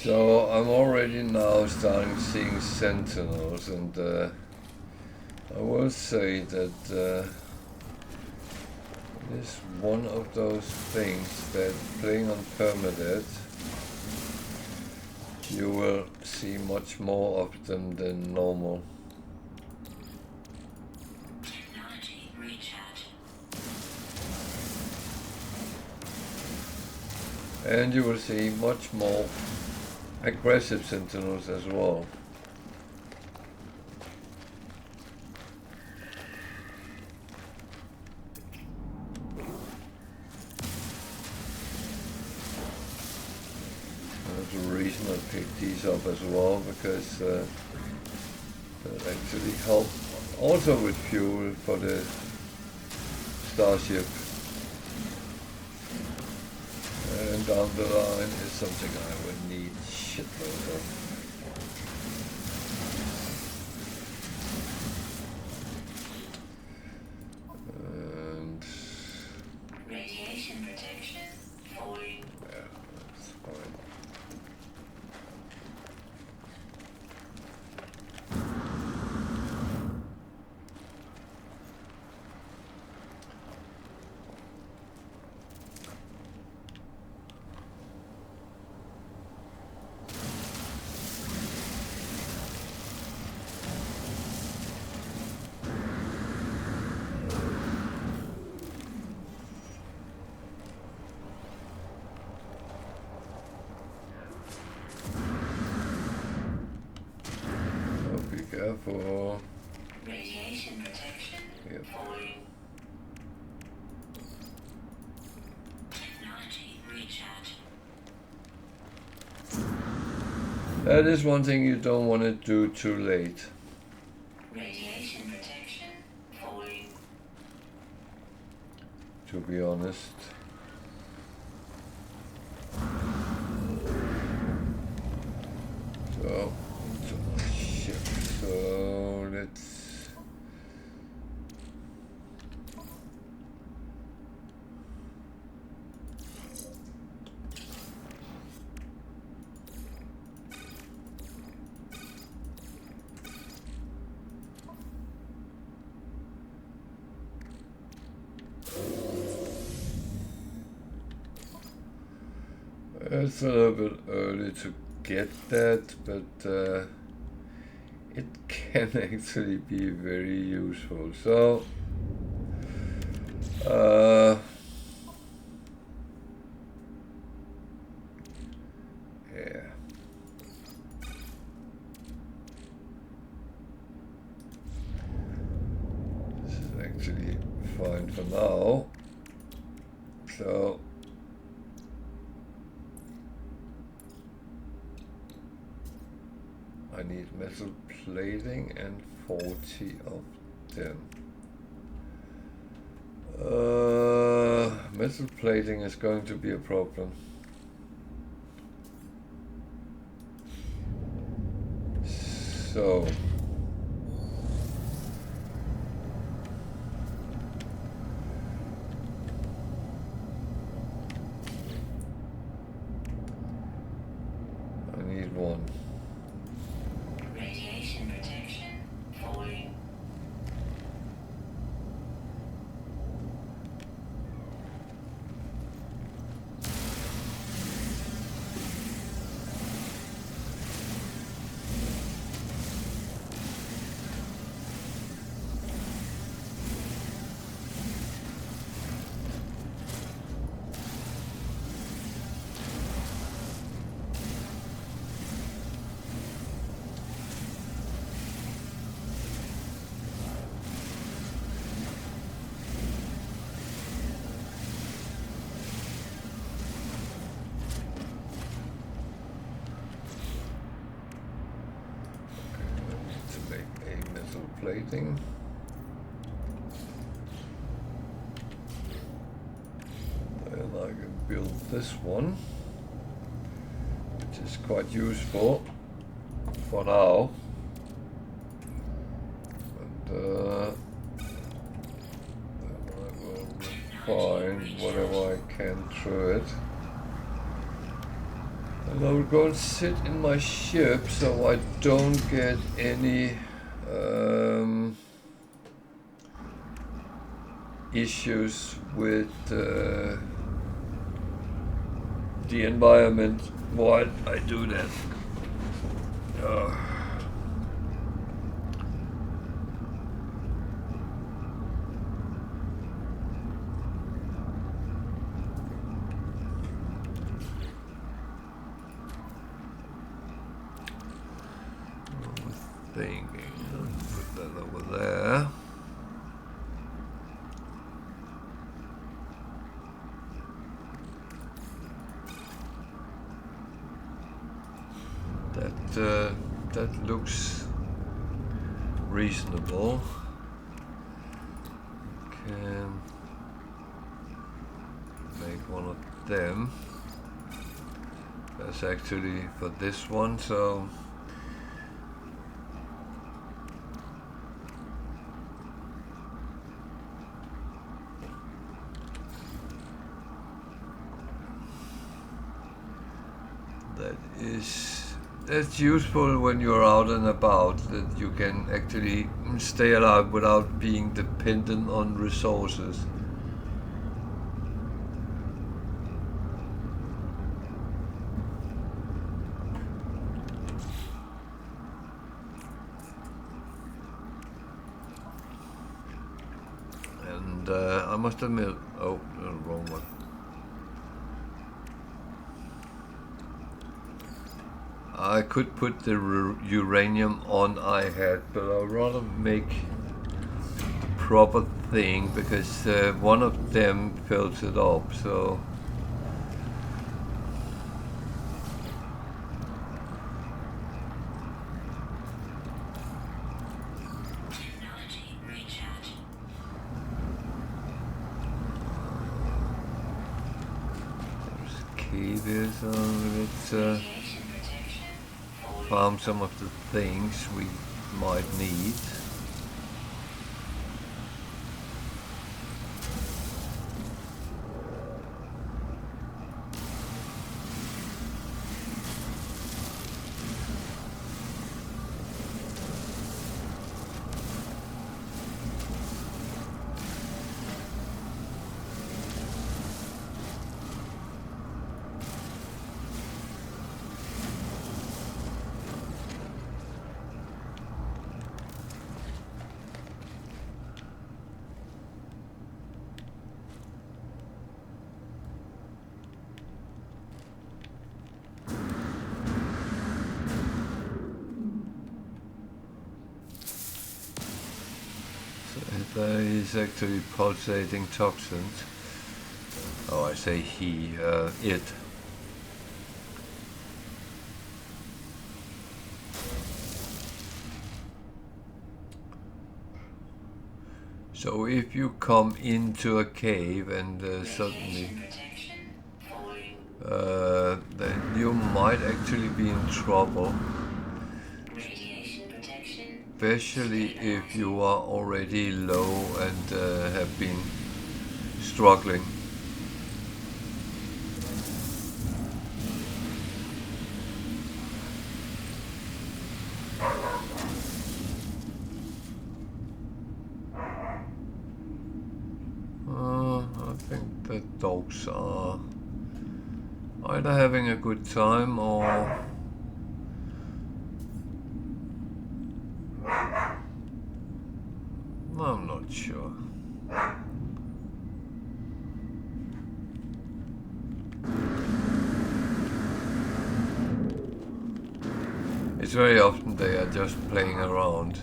A: So I'm already now starting seeing sentinels, and I will say that it is one of those things that playing on permadeath, you will see much more of them than normal.
B: Technology recharge.
A: And you will see much more aggressive sentinels as well. There's a reason I picked these up as well, because that actually help also with fuel for the starship. And down the line is something I would need shitloads of. And
B: Radiation protection falling.
A: yeah, that's fine. Careful.
B: Radiation protection
A: Yep.
B: falling. Technology recharge.
A: That is one thing you don't want to do too late.
B: Radiation protection falling.
A: To be honest. So, so let's It's a little bit early to get that, but it can actually be very useful. So, yeah. This is actually fine for now. So, I need metal plating and 40 of them. Metal plating is going to be a problem. So, I need one.
B: Radiation protection falling.
A: Plating. Then I can build this one, which is quite useful for now. And then I will refine whatever I can through it. And I will go and sit in my ship so I don't get any issues with the environment while I do that. Thinking, put that over there. That looks reasonable. Can make one of them. That's actually for this one, so that's useful when you're out and about, that you can actually stay alive without being dependent on resources. And I must admit, oh, the wrong one. I could put the uranium on I had, but I'd rather make the proper thing because one of them fills it up, so
B: Technology recharge.
A: key this on it. Farm some of the things we might need. is actually pulsating toxins. Oh, I say he, it. So if you come into a cave and suddenly, then you might actually be in trouble. Especially if you are already low and have been struggling. I think the dogs are either having a good time or I'm not sure. It's very often they are just playing around.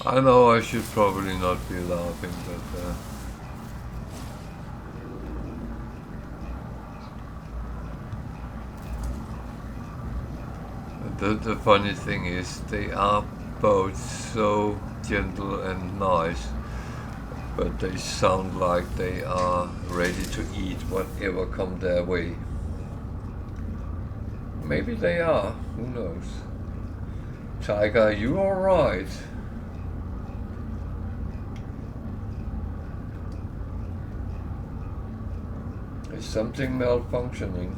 A: I know I should probably not be laughing, but the funny thing is they are both so gentle and nice, but they sound like they are ready to eat whatever comes their way. Maybe they are, who knows? Tiger, are you alright? Is something malfunctioning?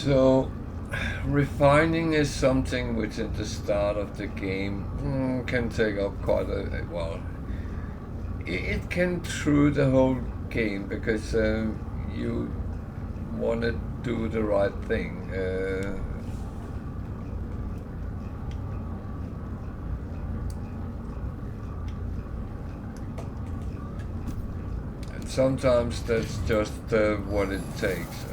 A: So, refining is something which at the start of the game can take up quite a while. It can through the whole game because you want to do the right thing. And sometimes that's just what it takes.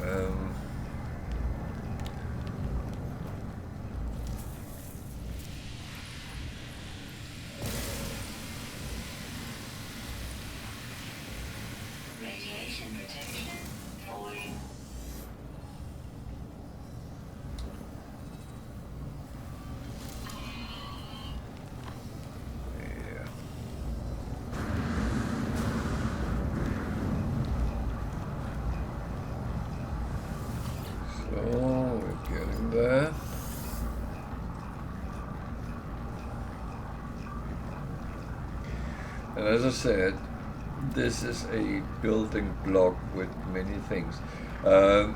A: And as I said, this is a building block with many things. A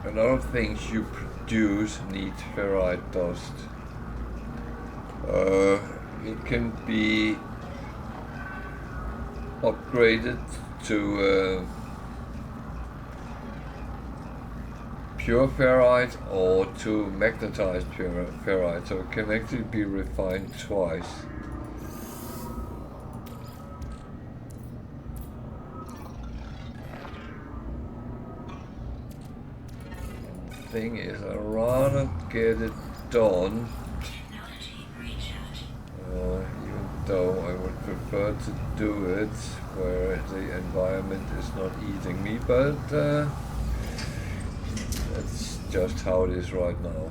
A: lot of things you produce need ferrite dust. It can be upgraded to pure ferrite or to magnetized pure ferrite, so it can actually be refined twice. Thing is, I'd rather get it done, even though I would prefer to do it where the environment is not eating me, but that's just how it is right now.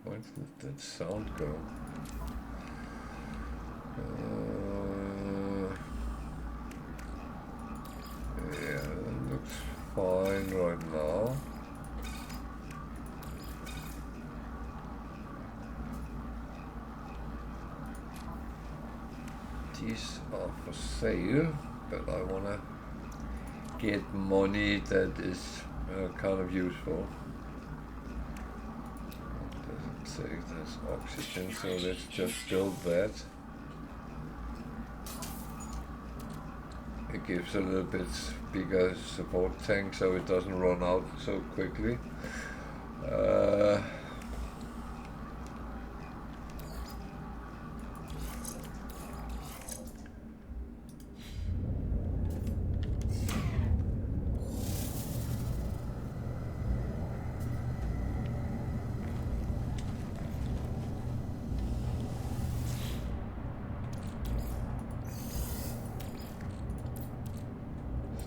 A: Where did that sound go? Yeah, that looks fine right now. These are for sale, but I wanna get money that is kind of useful. Say there's oxygen, so let's just build that. It gives a little bit bigger support tank so it doesn't run out so quickly.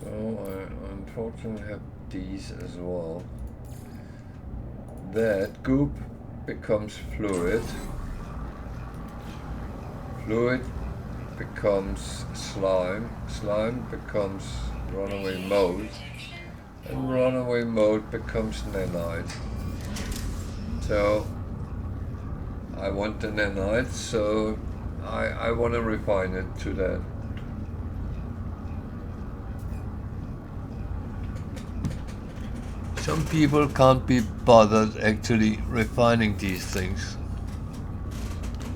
A: So I unfortunately have these as well. That goop becomes fluid. Fluid becomes slime. Slime becomes runaway mode. And runaway mode becomes nanite. So I want the nanite, so I want to refine it to that. Some people can't be bothered actually refining these things,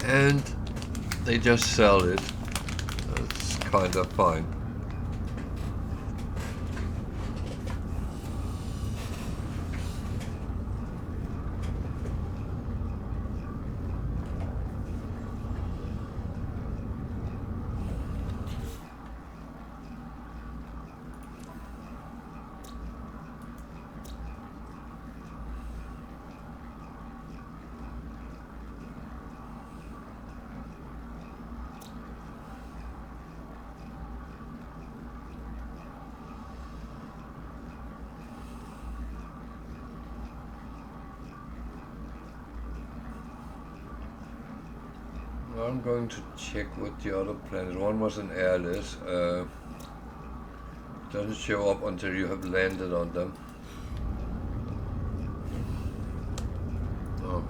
A: and they just sell it. That's kind of fine. I'm going to check with the other planets. One was an airless. Doesn't show up until you have landed on them. Oh.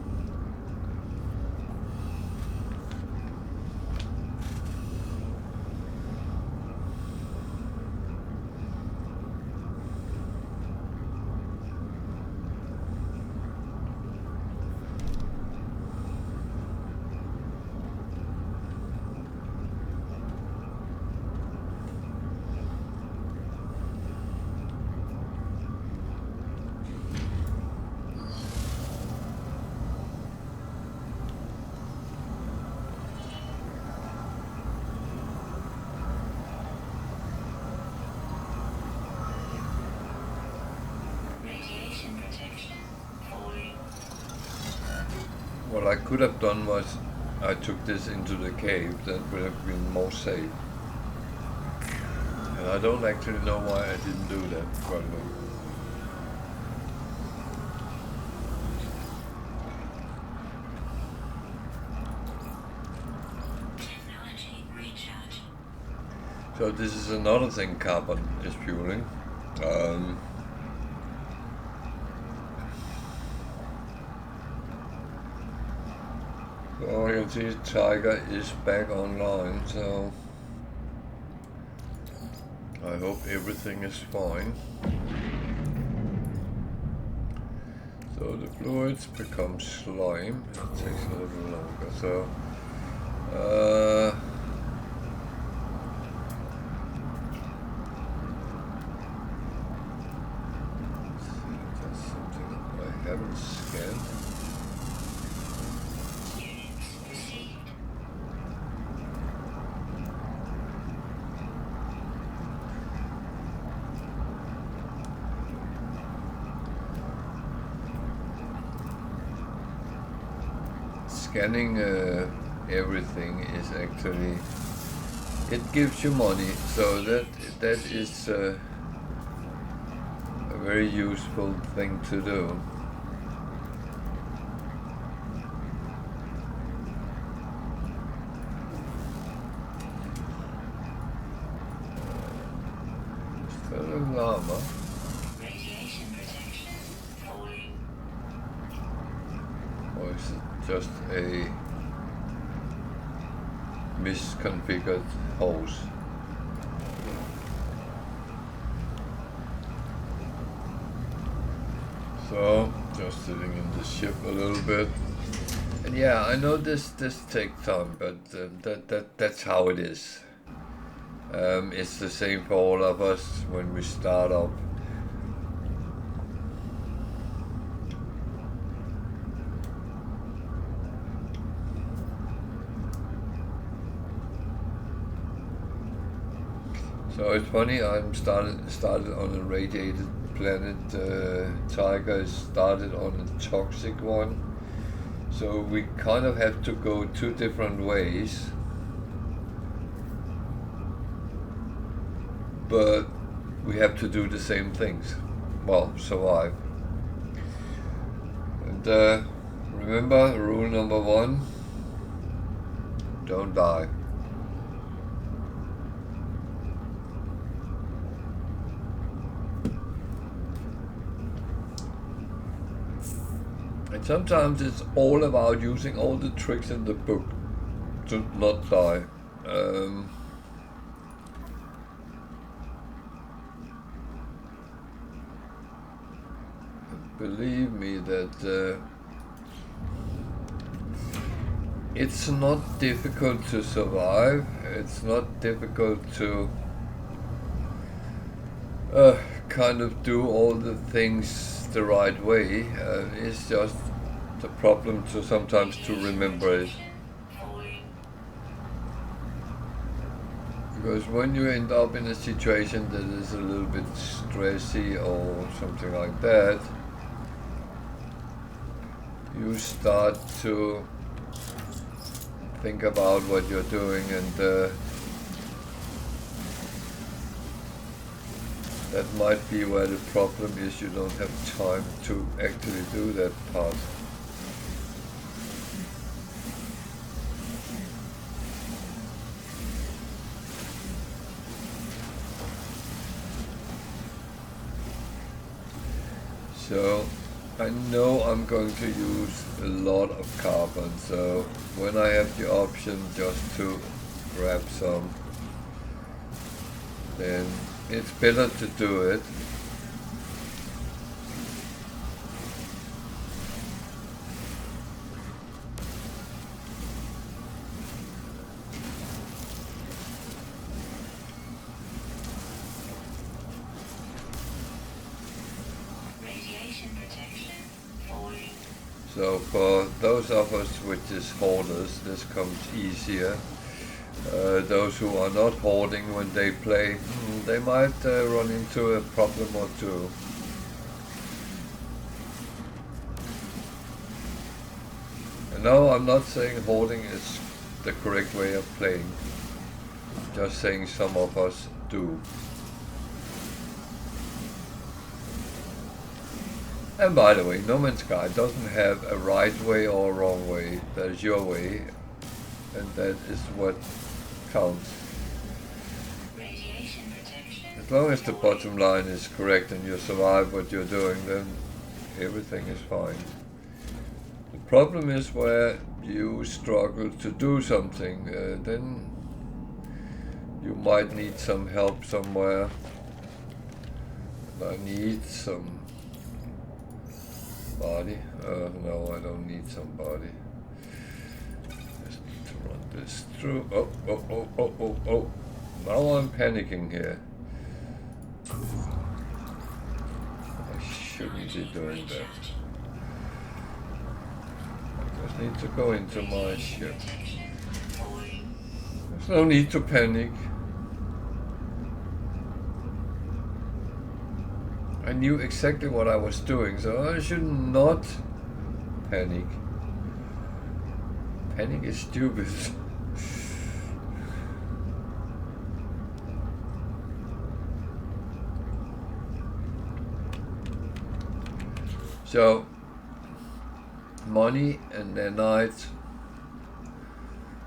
A: What I could have done was I took this into the cave. That would have been more safe. And I don't actually know why I didn't do that right away. So this is another thing carbon is fueling. So you can see Tiger is back online, so I hope everything is fine. So the fluids become slime. It takes a little longer. So that's something I haven't scanned.
B: Units received.
A: Scanning everything is actually, it gives you money, so that is a very useful thing to do. Still a llama.
B: Radiation protection falling.
A: Or is it just a misconfigured hose? So, just sitting in the ship a little bit. And yeah, I know this takes time, but that's how it is. It's the same for all of us when we start up. So it's funny, I'm started on a radiated planet. Tiger started on a toxic one. So we kind of have to go two different ways. But we have to do the same things. Well, survive. And remember, rule number 1, don't die. And sometimes it's all about using all the tricks in the book to not die. Believe me that it's not difficult to survive. It's not difficult to kind of do all the things the right way. It's just the problem to sometimes to remember it. Because when you end up in a situation that is a little bit stressy or something like that, you start to think about what you're doing, and that might be where the problem is. You don't have time to actually do that part. So I know I'm going to use a lot of carbon, so when I have the option just to grab some, then it's better to do it. So for those of us which is hoarders, this comes easier. Those who are not hoarding when they play, they might run into a problem or two. And no, I'm not saying hoarding is the correct way of playing. Just saying some of us do. And by the way, No Man's Sky doesn't have a right way or a wrong way. That is your way, and that is what counts. As long as the bottom line is correct and you survive what you're doing, then everything is fine. The problem is where you struggle to do something, then you might need some help somewhere. I need some somebody. No, I don't need somebody. Just need to run this through. Oh. Now I'm panicking here. I shouldn't be doing that. I just need to go into my ship. There's no need to panic. I knew exactly what I was doing, so I should not panic. Panic is stupid. So, money and nanite,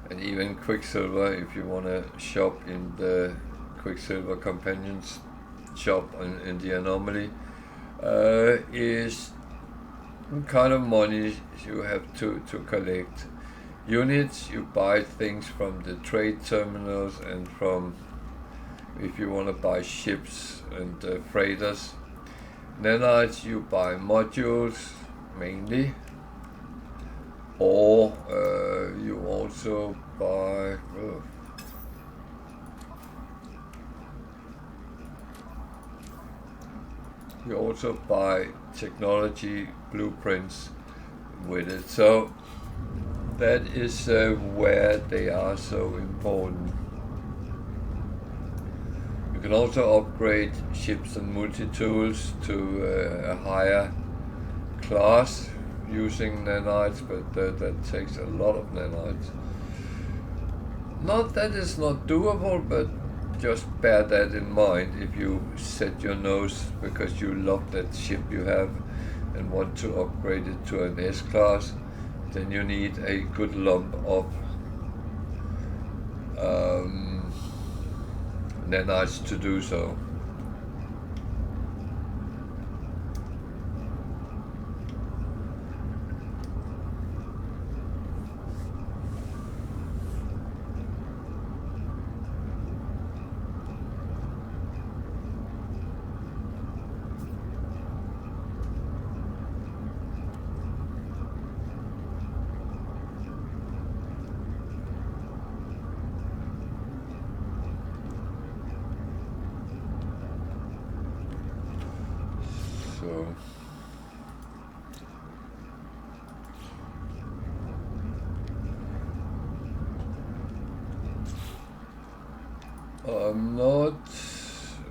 A: and even Quicksilver if you want to shop in the Quicksilver Companions shop in the Anomaly, is kind of money you have to collect. Units, you buy things from the trade terminals and from, if you want to buy ships and freighters. Nanites, you buy modules mainly, or you also buy technology blueprints with it. So that is where they are so important. You can also upgrade ships and multi-tools to a higher class using nanites, but that takes a lot of nanites. Not that it's not doable, but just bear that in mind if you set your nose because you love that ship you have and want to upgrade it to an S-class, then you need a good lump of nanites to do so. I'm not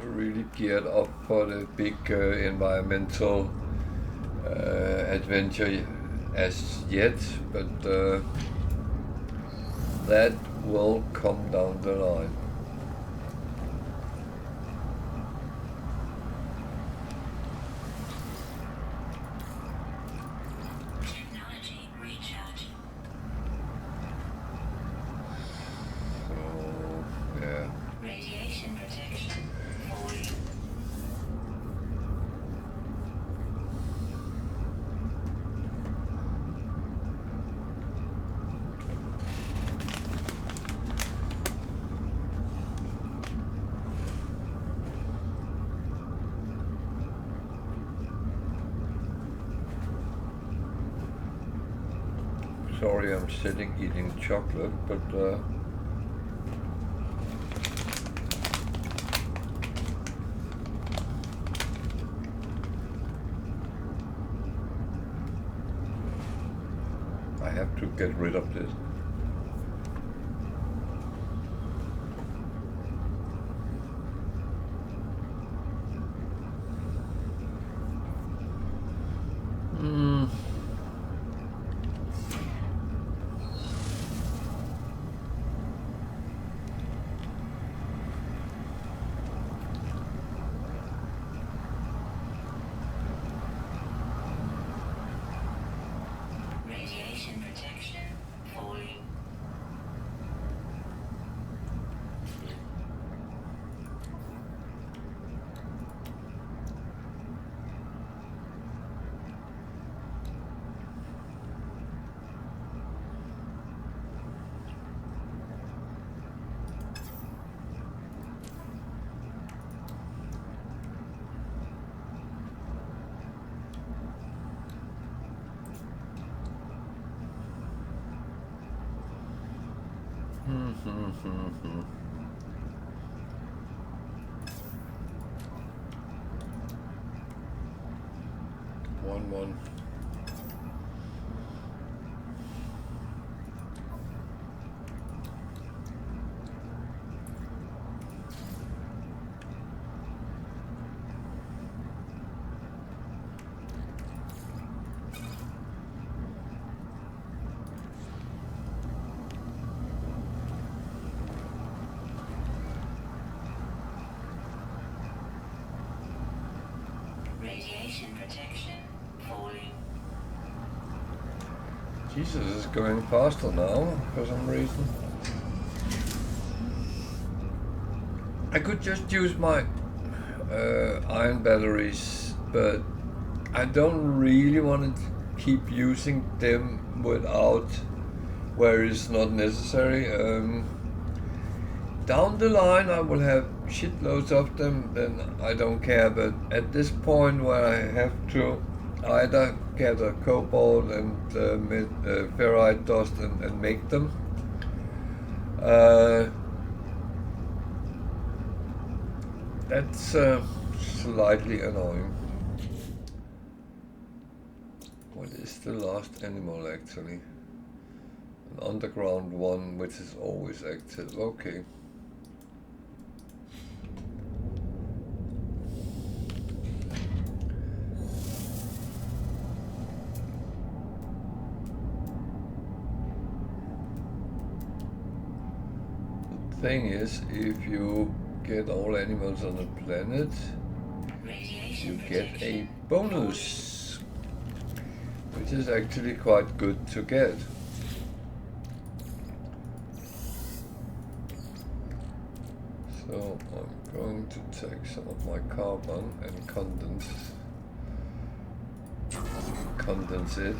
A: really geared up for the big environmental adventure as yet, but that will come down the line. Sorry, I'm sitting eating chocolate, but I have to get rid of this.
B: Radiation protection falling.
A: One.
B: Radiation protection falling.
A: Jesus is going faster now for some reason. I could just use my iron batteries, but I don't really want to keep using them without where it's not necessary. Down the line I will have shitloads of them, then I don't care, but at this point where I have to either get a cobalt and ferrite dust and make them, that's slightly annoying. What is the last animal actually? An underground one which is always active. Okay. The thing is, if you get all animals on the planet, you get a bonus, which is actually quite good to get. So I'm going to take some of my carbon and condense it.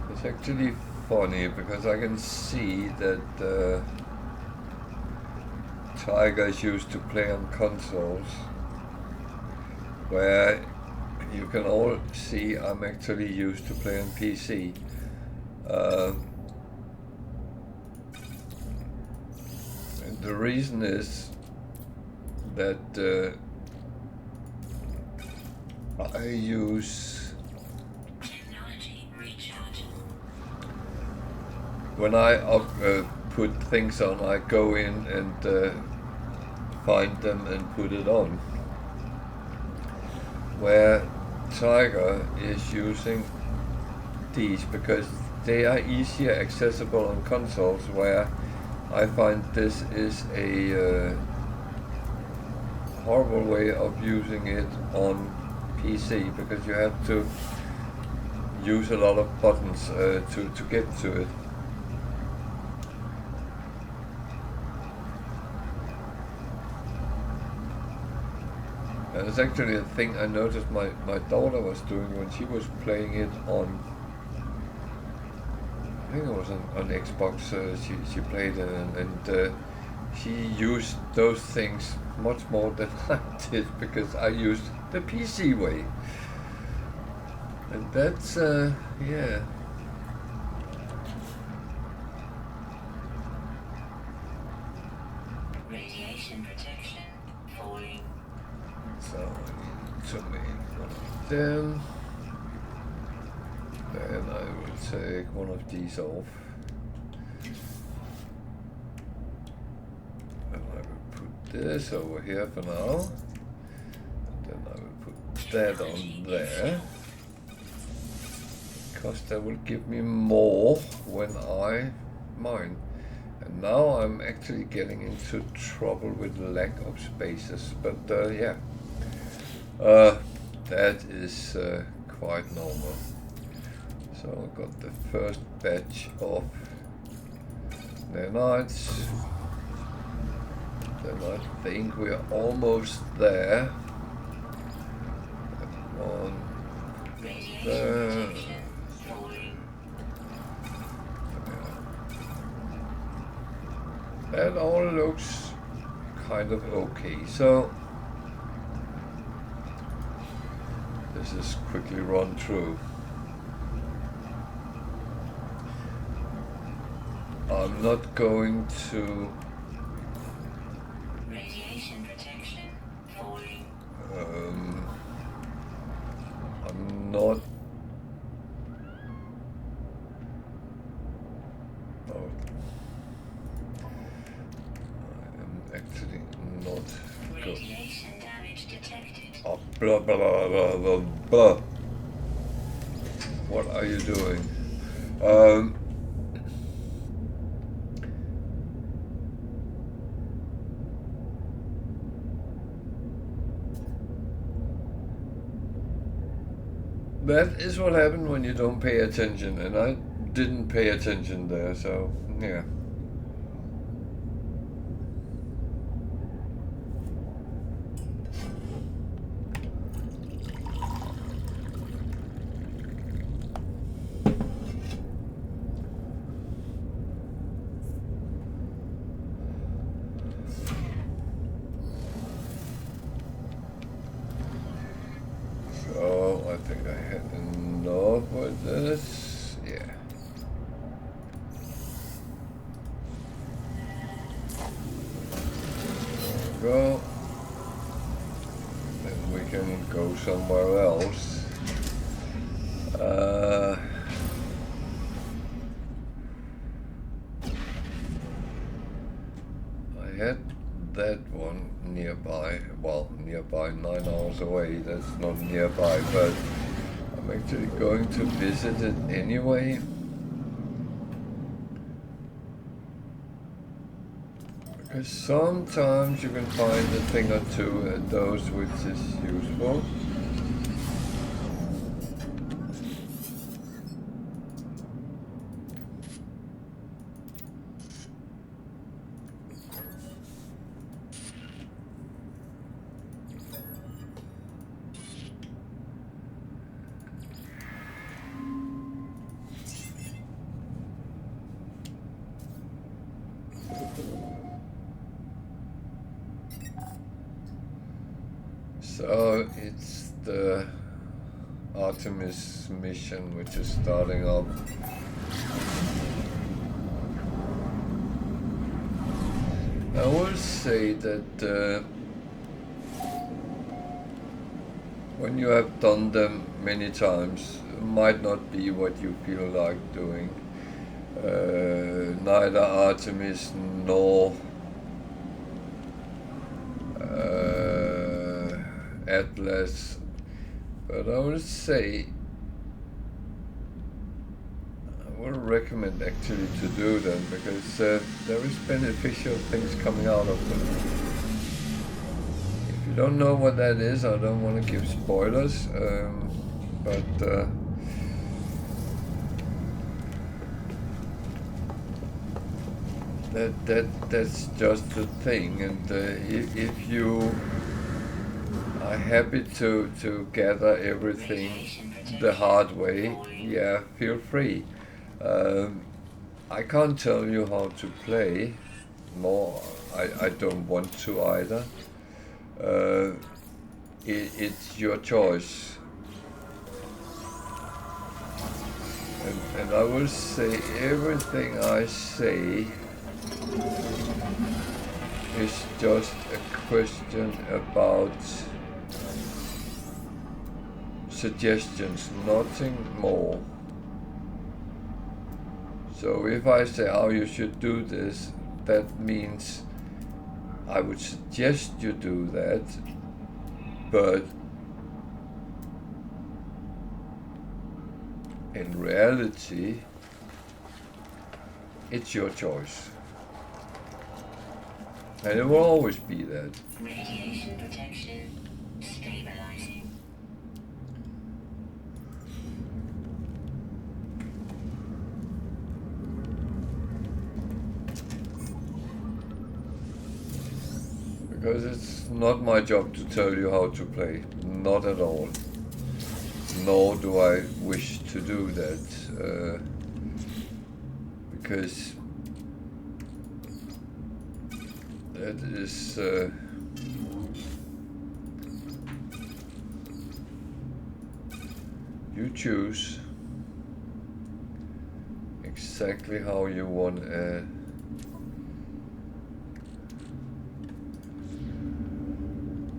A: It's actually funny because I can see that tigers used to play on consoles, where you can all see I'm actually used to play on PC. And the reason is that I use, when I put things on, I go in and find them and put it on. Where Tiger is using these because they are easier accessible on consoles, where I find this is a horrible way of using it on PC, because you have to use a lot of buttons to get to it. And it's actually a thing I noticed my daughter was doing when she was playing it on, I think it was on Xbox. She played it, and she used those things much more than I did, because I used the PC way. And that's, yeah.
B: Radiation protection falling.
A: So I need to make one of them. Then I will take one of these off. And I will put this over here for now. And then I will put that on there, because that will give me more when I mine. And now I'm actually getting into trouble with lack of spaces, but yeah. That is quite normal. So I got the first batch of then I think we're almost there. One there. That all looks kind of okay. So this is quickly run through. I'm not going to
B: Radiation protection falling.
A: I'm not. Oh, I am actually not good.
B: Radiation damage detected.
A: Oh, blah blah blah blah blah blah. What are you doing? That is what happened when you don't pay attention, and I didn't pay attention there, so yeah. So I think I had enough with this. Yeah. Go. Then we can go somewhere else. I had that one nearby. Well, nearby, 9 hours away. That's not nearby, but I'm actually going to visit it anyway. Because sometimes you can find a thing or two at those which is useful. So it's the Artemis mission which is starting up. I will say that when you have done them many times, it might not be what you feel like doing. Neither Artemis nor Atlas, but I would say I would recommend actually to do them because there is beneficial things coming out of them. If you don't know what that is, I don't want to give spoilers, but that's just the thing, and if you are happy to gather everything the hard way, yeah, feel free. I can't tell you how to play, nor I don't want to either. It's your choice. And I will say everything I say is just a question about suggestions, nothing more. So if I say, oh, you should do this, that means I would suggest you do that, but in reality, it's your choice. And it will always be that.
B: Radiation protection stabilizing.
A: Because it's not my job to tell you how to play, not at all. Nor do I wish to do that, because that is you choose exactly how you want to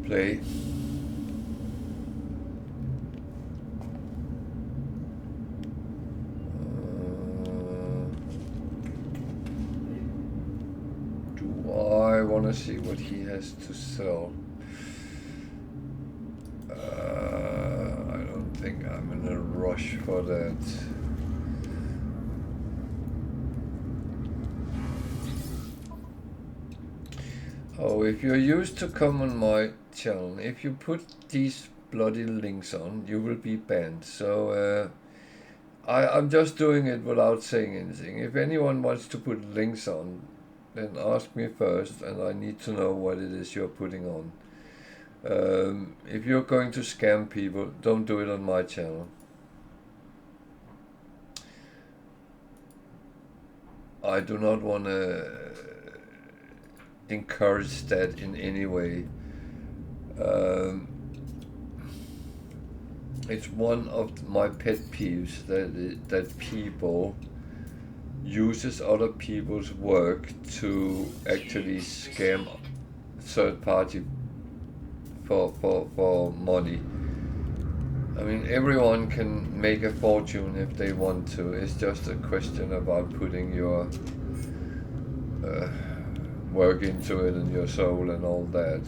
A: play. Do I want to see what he has to sell? I don't think I'm in a rush for that. Oh, if you're used to come on my channel, if you put these bloody links on, you will be banned. So I'm just doing it without saying anything. If anyone wants to put links on, then ask me first, and I need to know what it is you're putting on. If you're going to scam people, don't do it on my channel. I do not want to encourage that in any way. It's one of my pet peeves that people uses other people's work to actually scam third party for money. I mean, everyone can make a fortune if they want to. It's just a question about putting your work into it and your soul and all that.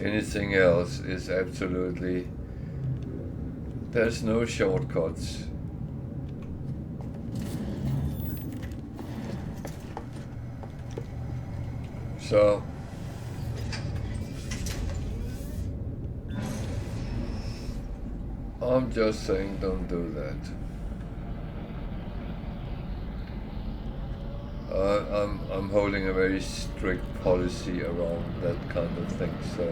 A: Anything else is absolutely, there's no shortcuts. So I'm just saying, don't do that. I'm holding a very strict policy around that kind of thing, so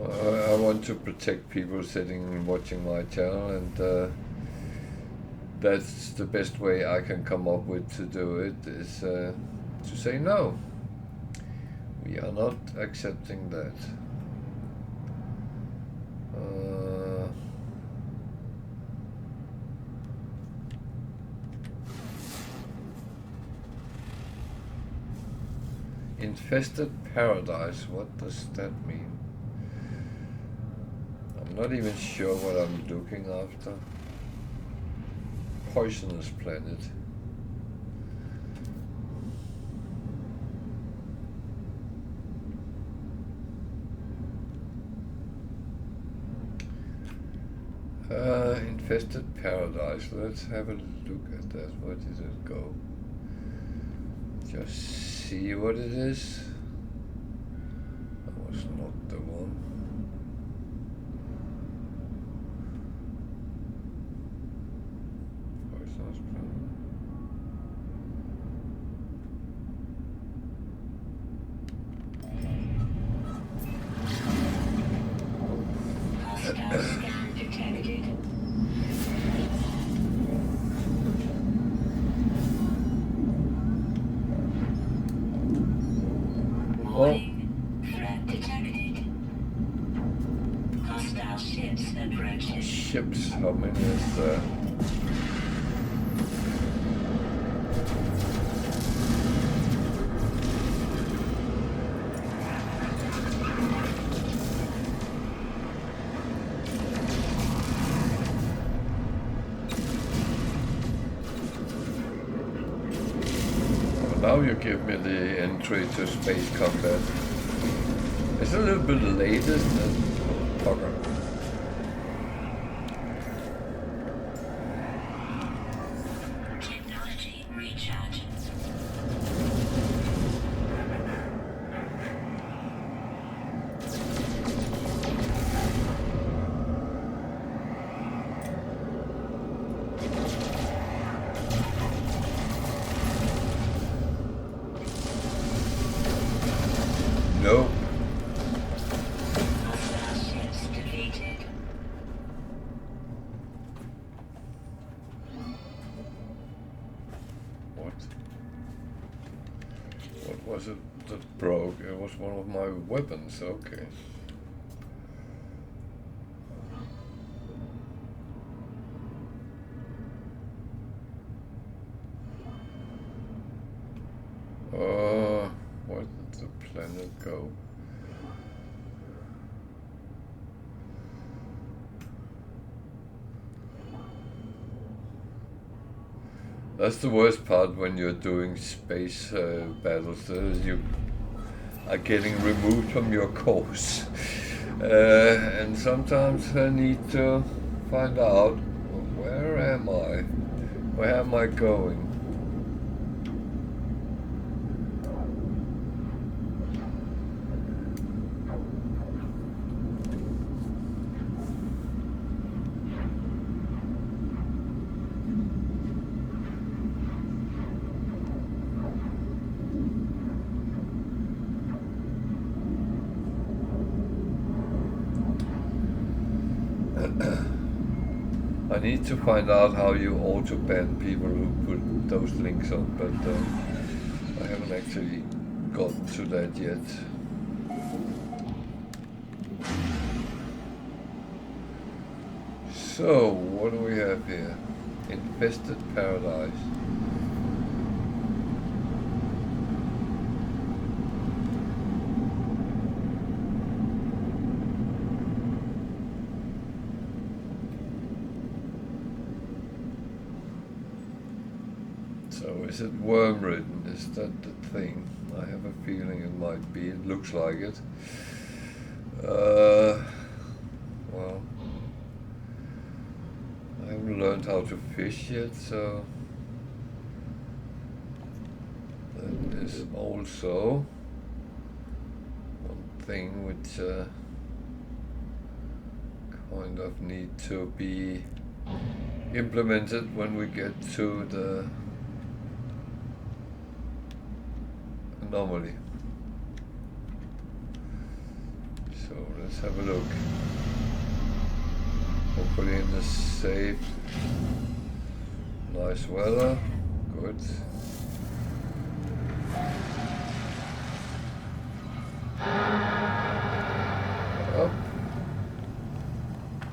A: I want to protect people sitting and watching my channel, and that's the best way I can come up with to do it, is to say no. We are not accepting that. Infested paradise, what does that mean? I'm not even sure what I'm looking after. Poisonous planet. Infested paradise. Let's have a look at that. Where did it go? Just see what it is. That was not the one. Poisonous
B: Hostile scan detected. Warning. Threat detected. Hostile ships approaching.
A: Ships, how many is there? Now you give me the entry to space combat. It's a little bit late, isn't it? Fucker.
B: Technology recharge.
A: What was it that broke? It was one of my weapons, okay. Where did the planet go? That's the worst part when you're doing space battles. You are getting removed from your course. And sometimes I need to find out, where am I? Where am I going? I need to find out how you auto-ban people who put those links on, but I haven't actually gotten to that yet. So, what do we have here? Infested paradise. So is it worm-ridden? Is that the thing? I have a feeling it might be. It looks like it. Well, I haven't learned how to fish yet, so that is also one thing which kind of need to be implemented when we get to the anomaly. So let's have a look. Hopefully in the safe. Nice weather. Good. Up.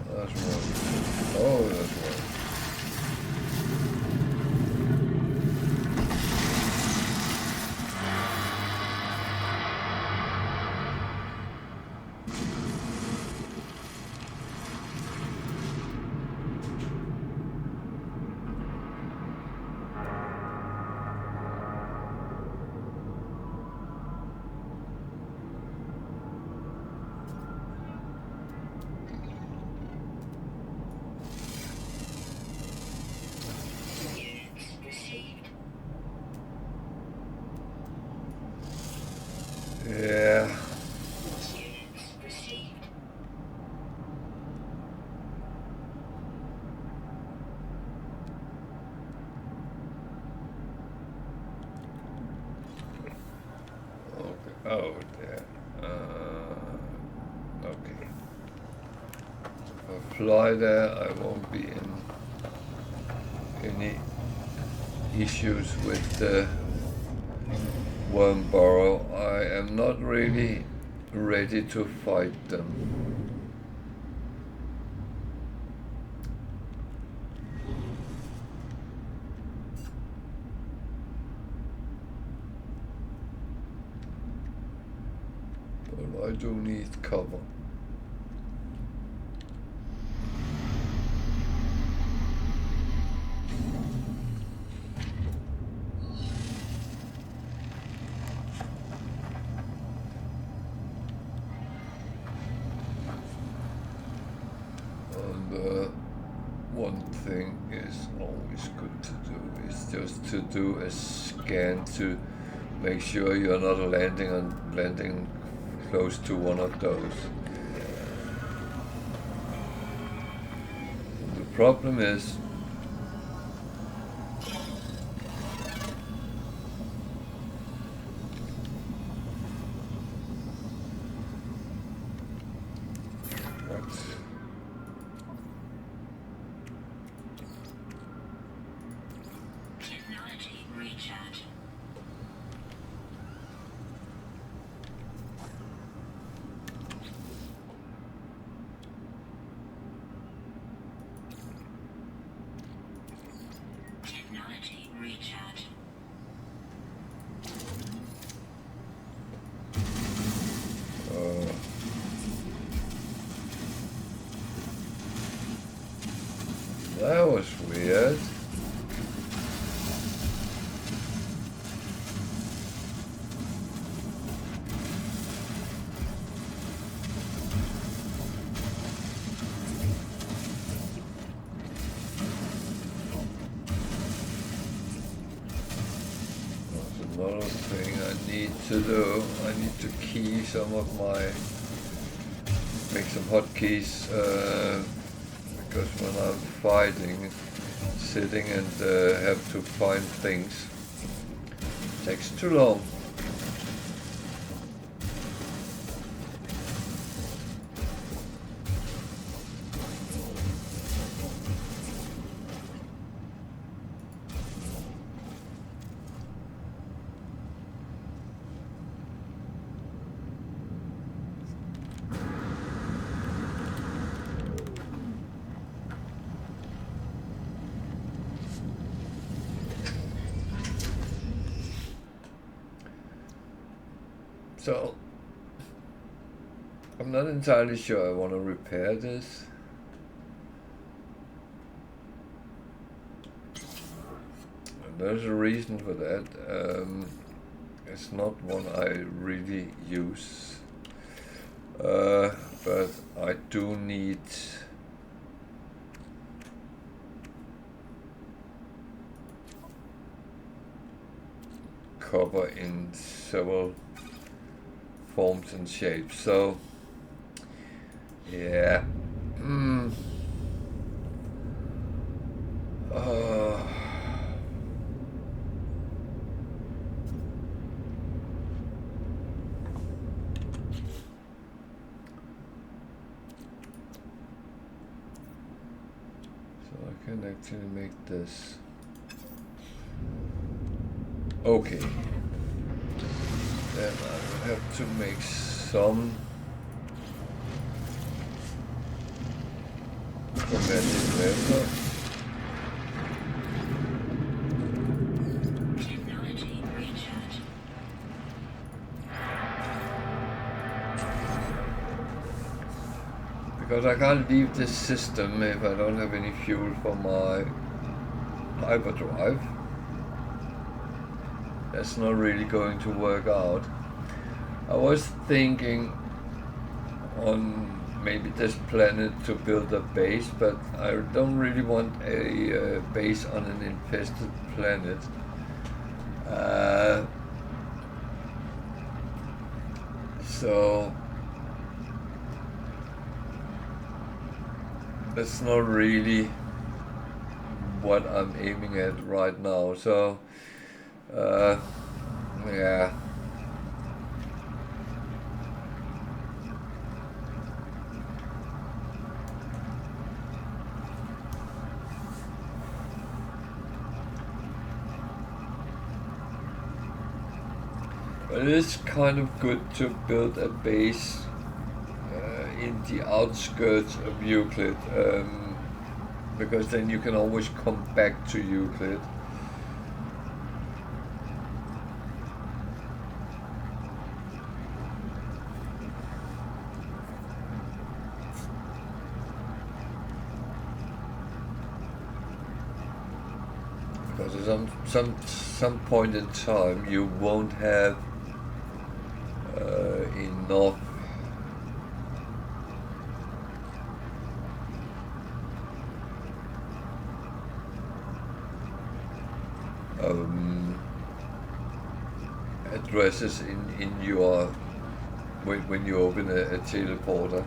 A: That's one. Oh, that's one. Yeah. Okay. Oh, yeah. Okay. If I fly there, I won't be in any issues with the worm burrow. I am not really ready to fight them. But I do need cover. One thing is always good to do is just to do a scan to make sure you're not landing close to one of those. The problem is
B: recharge. Technology recharge.
A: That was weird. That's another thing I need to do. I need to key some of my, make some hotkeys, because when I'm fighting, sitting and have to find things, it takes too long. So, I'm not entirely sure I want to repair this. And there's a reason for that. It's not one I really use. But I do need copper in several forms and shapes, so yeah. So I can actually make this. Okay. Then I will have to make some permadeath later.
B: Technology recharge.
A: Because I can't leave this system if I don't have any fuel for my hyperdrive. That's not really going to work out. I was thinking on maybe this planet to build a base, but I don't really want a base on an infested planet. So that's not really what I'm aiming at right now. So yeah. But it is kind of good to build a base in the outskirts of Euclid, because then you can always come back to Euclid. Because at some point in time you won't have enough addresses in your when you open a teleporter.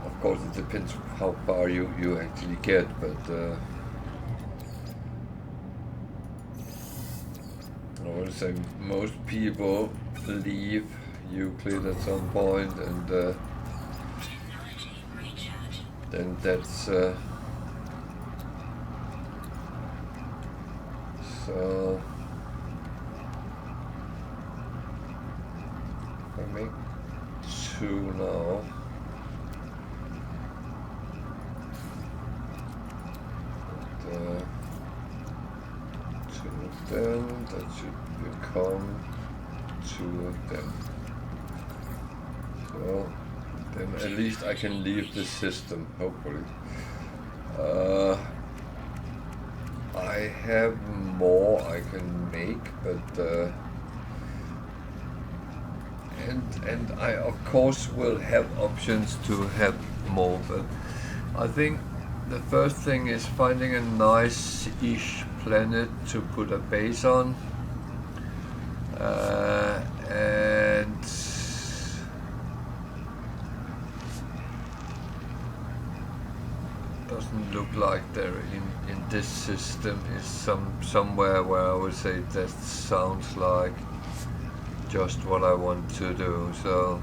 A: Of course, it depends how far you actually get, but I would say most people leave Euclid at some point, and then that's So I make 2 now. And, 2 of them, that should become 2 of them. So then at least I can leave the system, hopefully. I have more I can make, but and I of course will have options to have more, but I think the first thing is finding a nice-ish planet to put a base on, and doesn't look like there in this system is somewhere where I would say that sounds like just what I want to do. So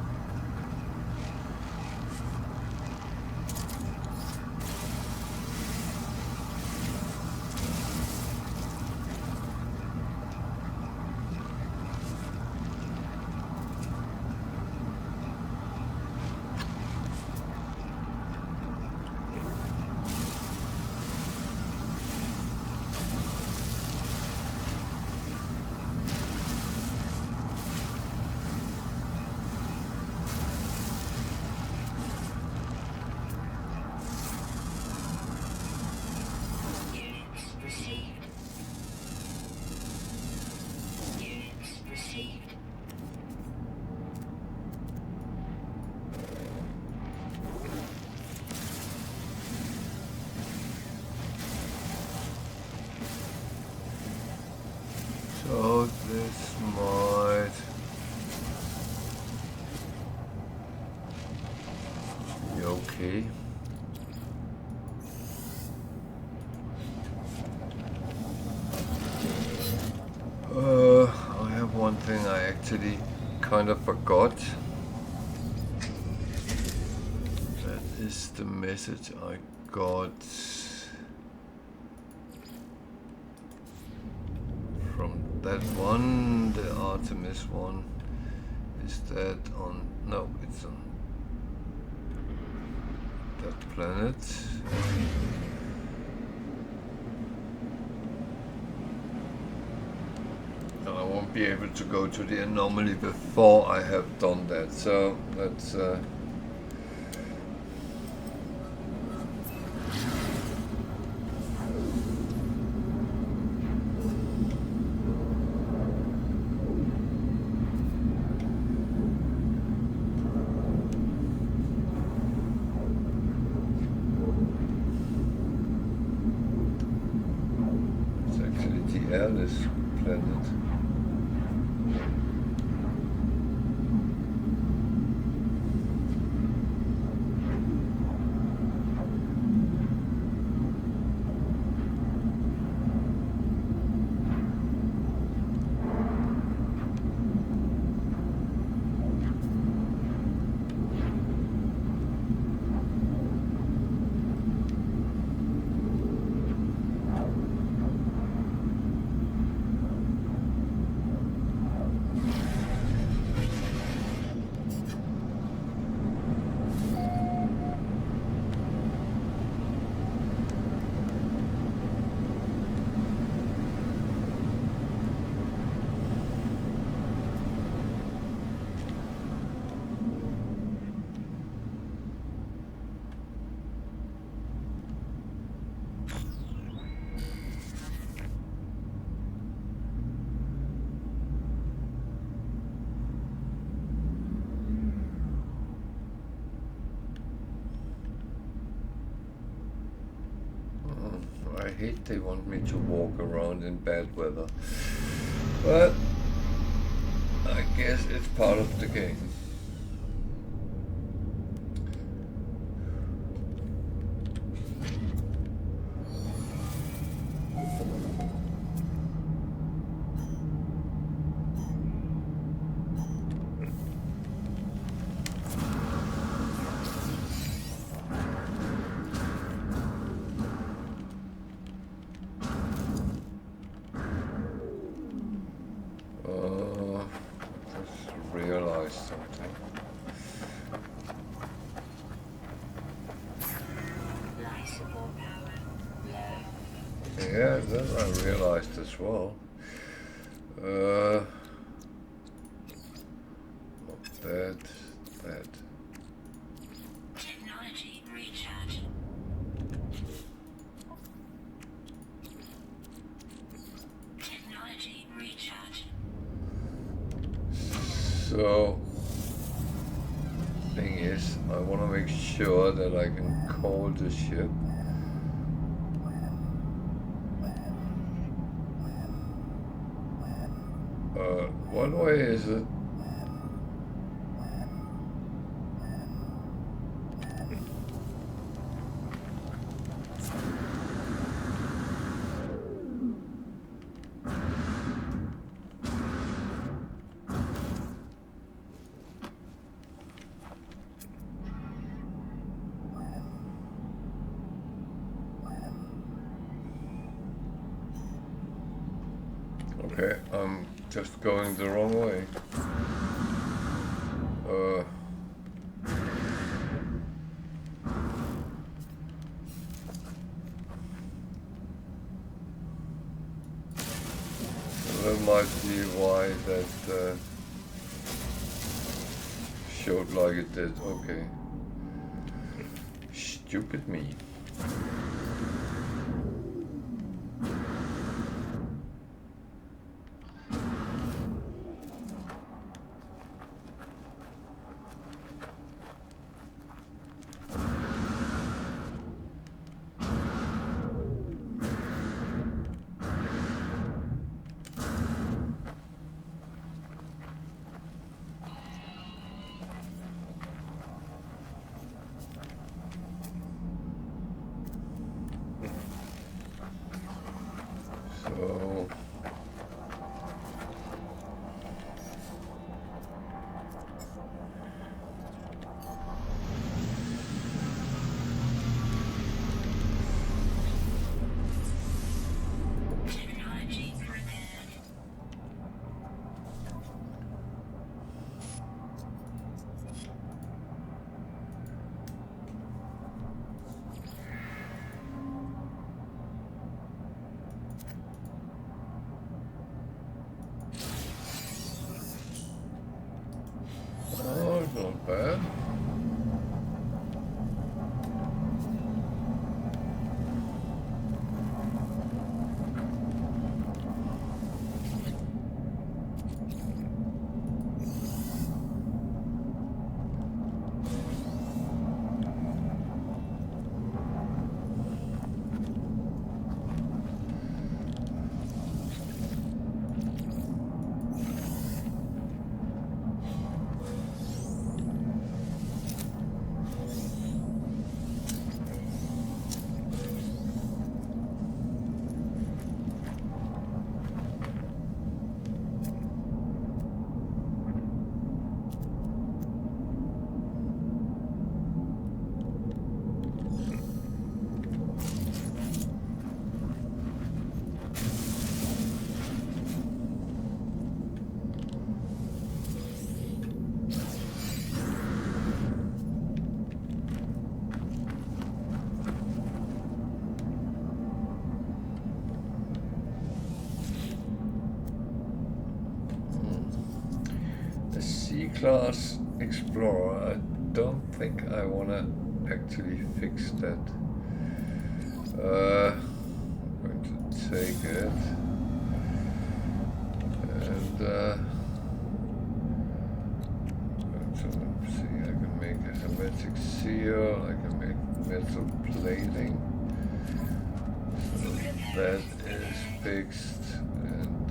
A: So this might be okay. I have one thing I actually kind of forgot. That is the message I got from that one, the Artemis one. Is that on? No, it's on that planet. And I won't be able to go to the anomaly before I have done that. So let's it's actually the airless planet. I hate they want me to walk around in bad weather, but I guess it's part of the game. Yeah, that I realized as well. That.
B: Technology recharge. Technology recharge.
A: So, thing is, I want to make sure that I can call the ship. What way is it? Okay, I'm just going the wrong way. That might be why that showed like it did. Okay. Stupid me. So
B: Technology prepared.
A: oh, it's not bad. C-class Explorer, I don't think I want to actually fix that. I'm going to take it and let's see, I can make a hermetic seal, I can make metal plating, so that is fixed, and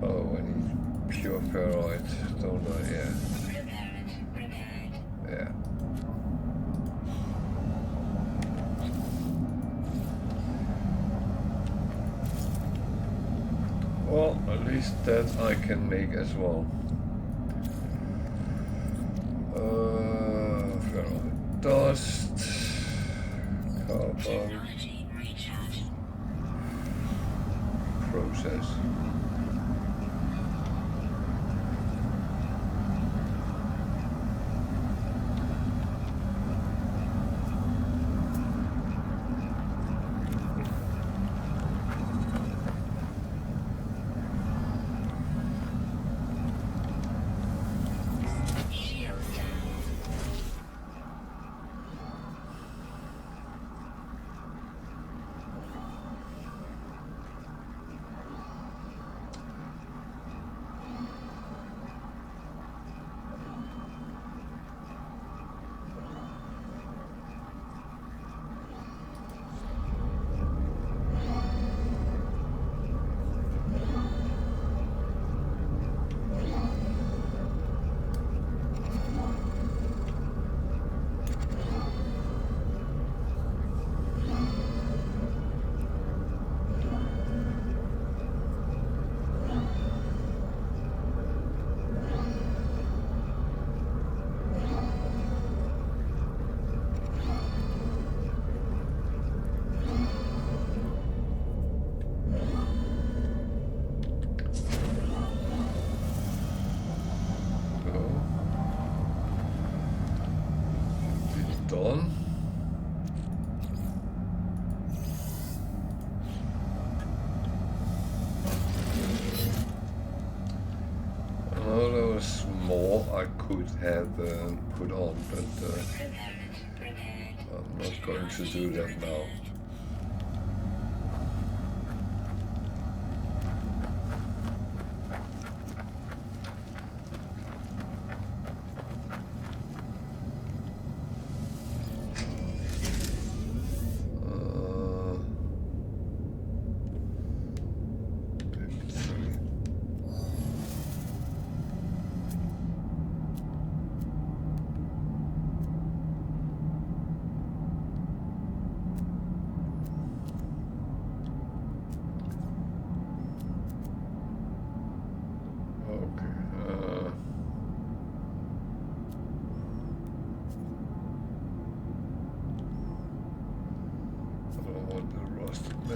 A: oh, I need pure ferrite, don't I? Yeah. Yeah. Well, at least that I can make as well. Ferrite dust, carbon,
B: Technology recharge.
A: process. I could have put on, but I'm not going to do that now.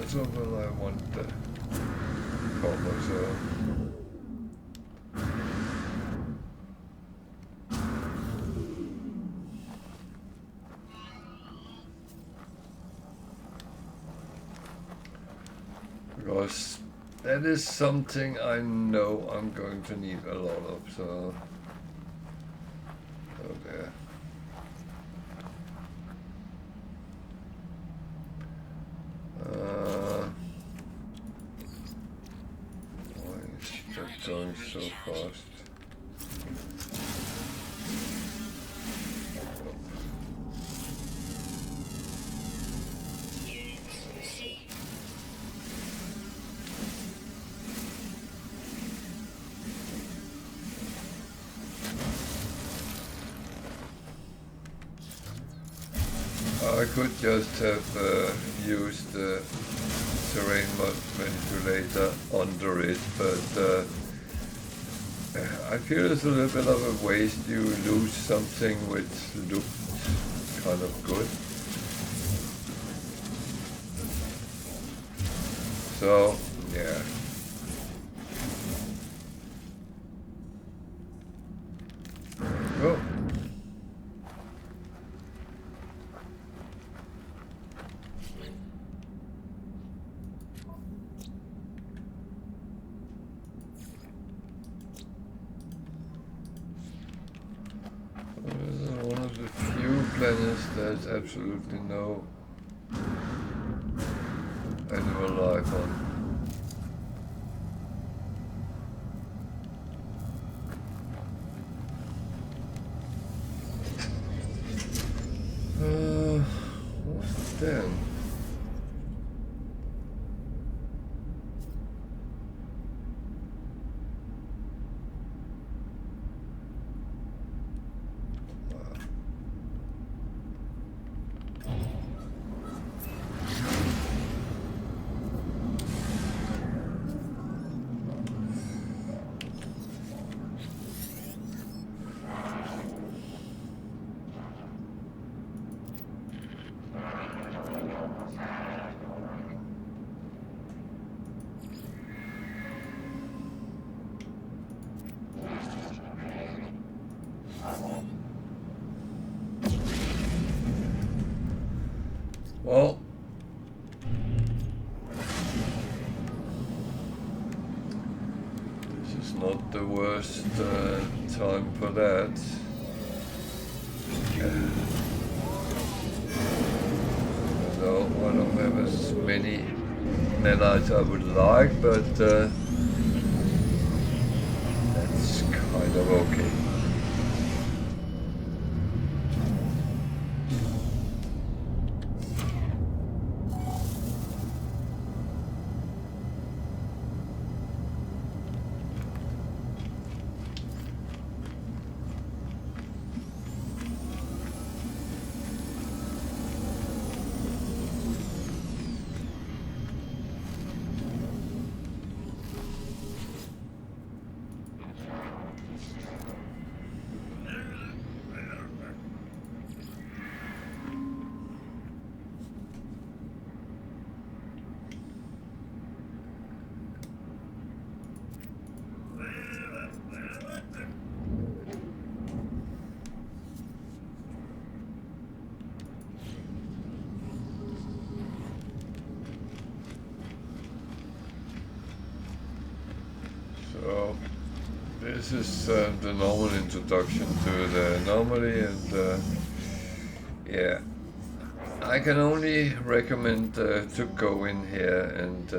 A: So then I want the color, so because that is something I know I'm going to need a lot of, so there. Why is that going so fast? I could just have used the terrain manipulator under it, but I feel it's a little bit of a waste. You lose something which looked kind of good. So, yeah. Oh. One of the few planets there's absolutely no animal life on. What's then? Well, this is not the worst time for that. Although I don't have as many nanites I would like, but that's kind of okay. This is the normal introduction to the anomaly, and yeah, I can only recommend to go in here and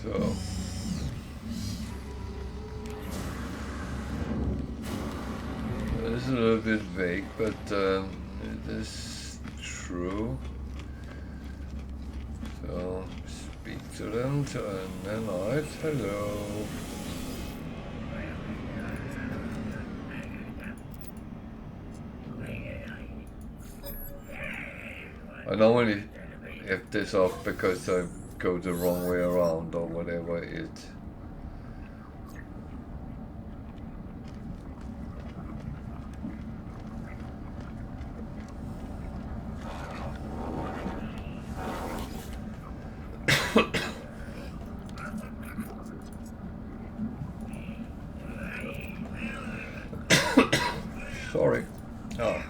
A: so. It's a little bit vague, but it is true. So speak to them to unedited. Hello. I normally have this off because I go the wrong way around or whatever it. Sorry. Oh.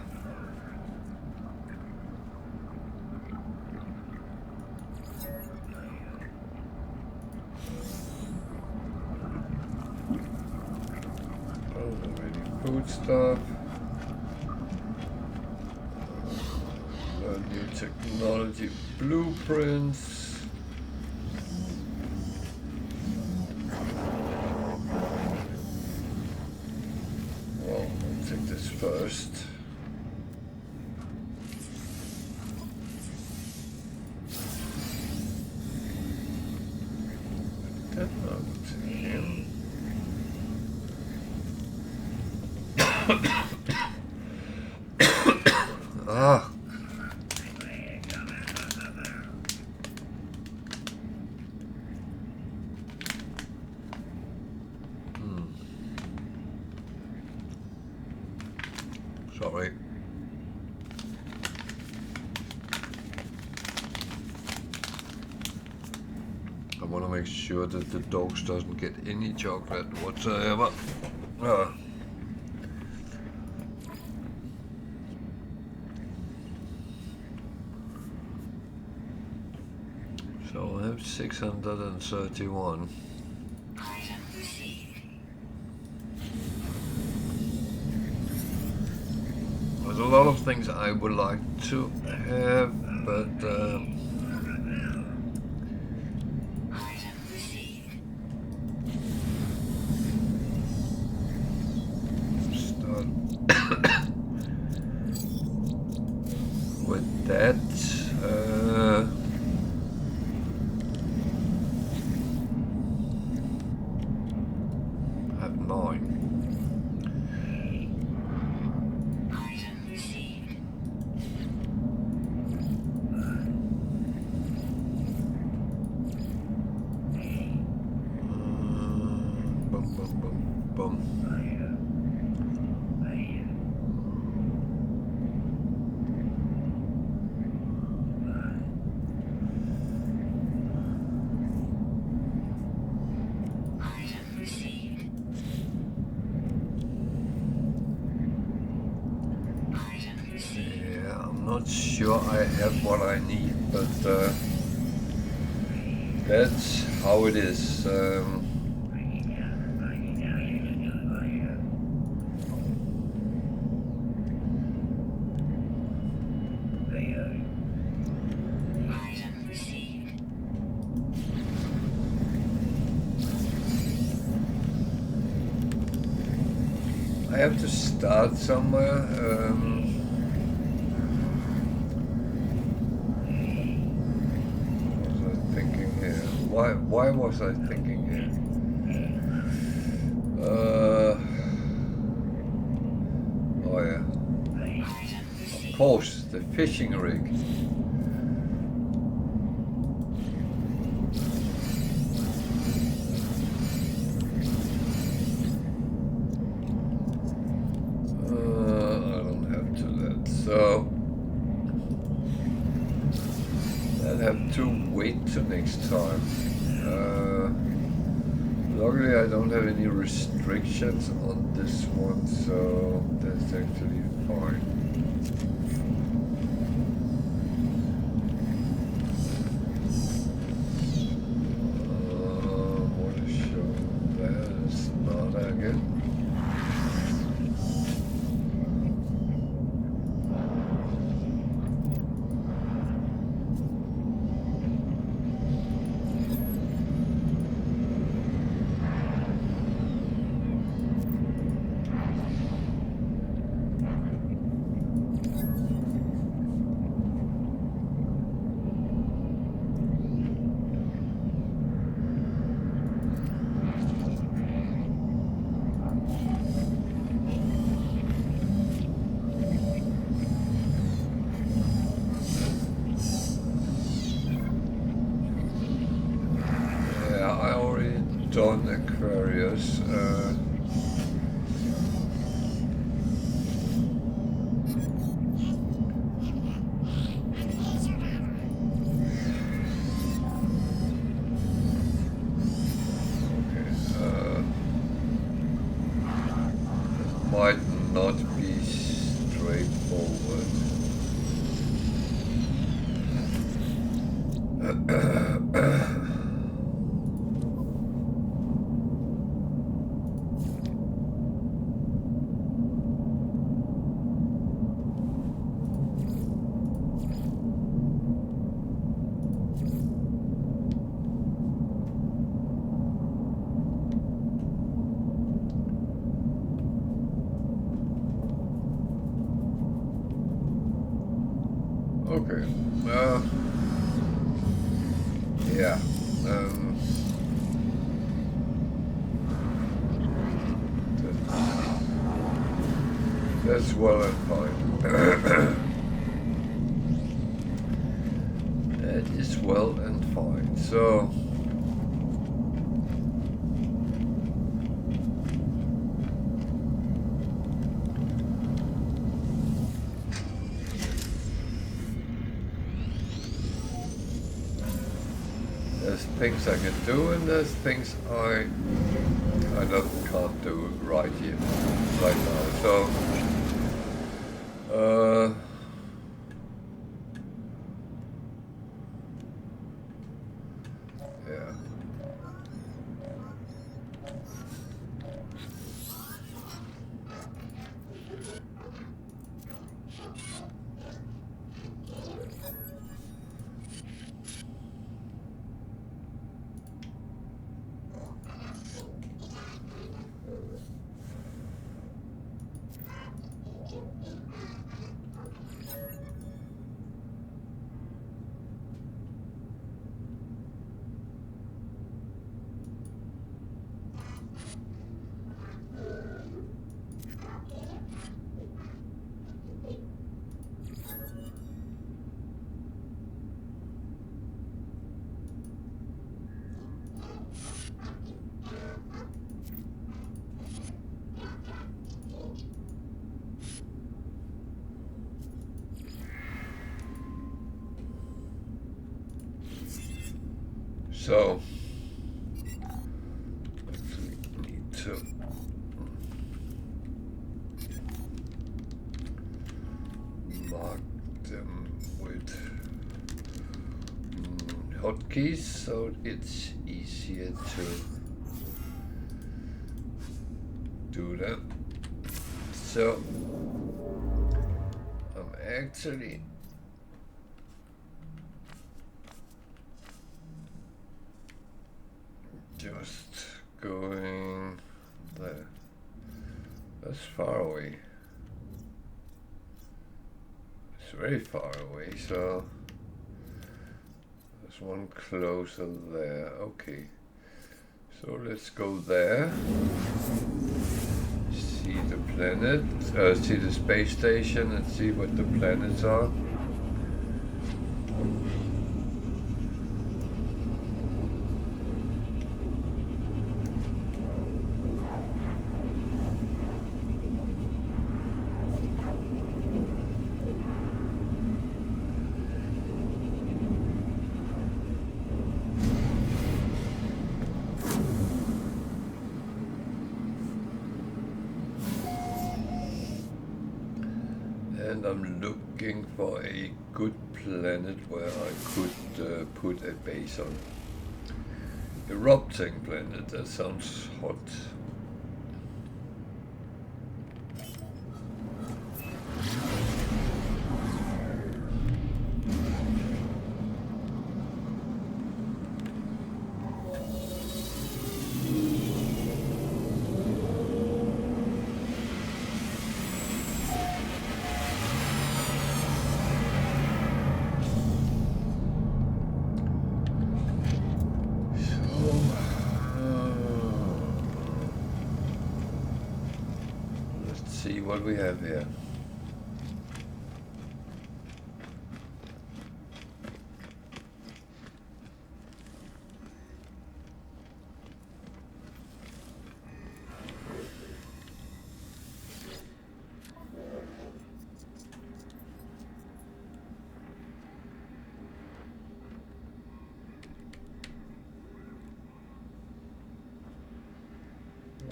A: Food stuff. New technology blueprints. Well, I'll take this first. Then I'll take him. Ah. Sorry. I want to make sure that the dogs doesn't get any chocolate whatsoever. So I have 631. There's a lot of things I would like to have, but start with that. I have 9. not sure I have what I need, but that's how it is.
B: Item received.
A: I have to start somewhere. What was I thinking here? Why was I thinking here? Oh yeah. Of course, the fishing rig. I don't have to that. So I'll have to wait till next time. Luckily I don't have any restrictions on this one, so that's actually fine. What is showing there? It's not again. Done Aquarius. Might not be straightforward. Okay. Yeah. That's well and fine. That is well and fine. So. There's things I can do and there's things I can't do right here, right now. So yeah. So actually need to mark them. hotkeys, so it's easier to do that. So I'm actually just going there. That's far away. It's very far away, so there's one closer there. Okay, so let's go there. See the planet, see the space station, and see what the planets are. And I'm looking for a good planet where I could put a base on. Erupting planet, that sounds hot. See what we have here.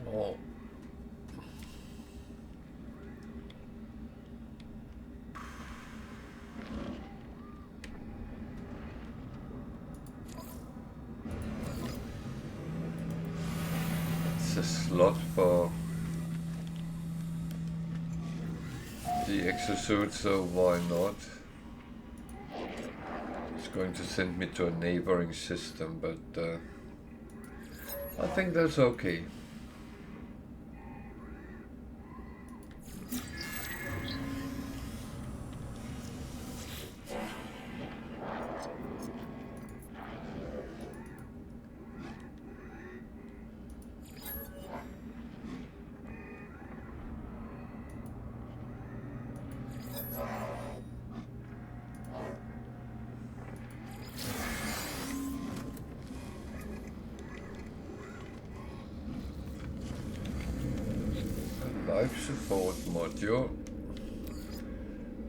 A: Oh. A slot for the exosuit, so why not? It's going to send me to a neighboring system, but I think that's okay. Life support module.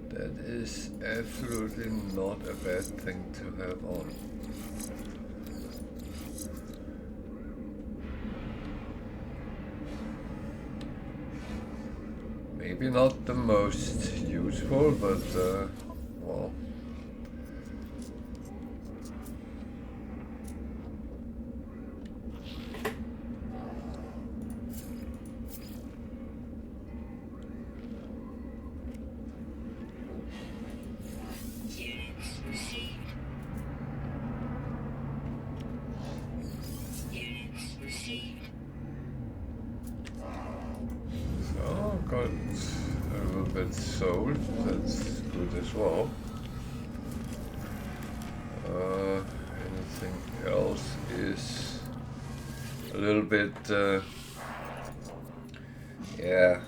A: That is absolutely not a bad thing to have on. Maybe not the most useful, but well. Got a little bit sold, that's good as well. Anything else is a little bit, yeah,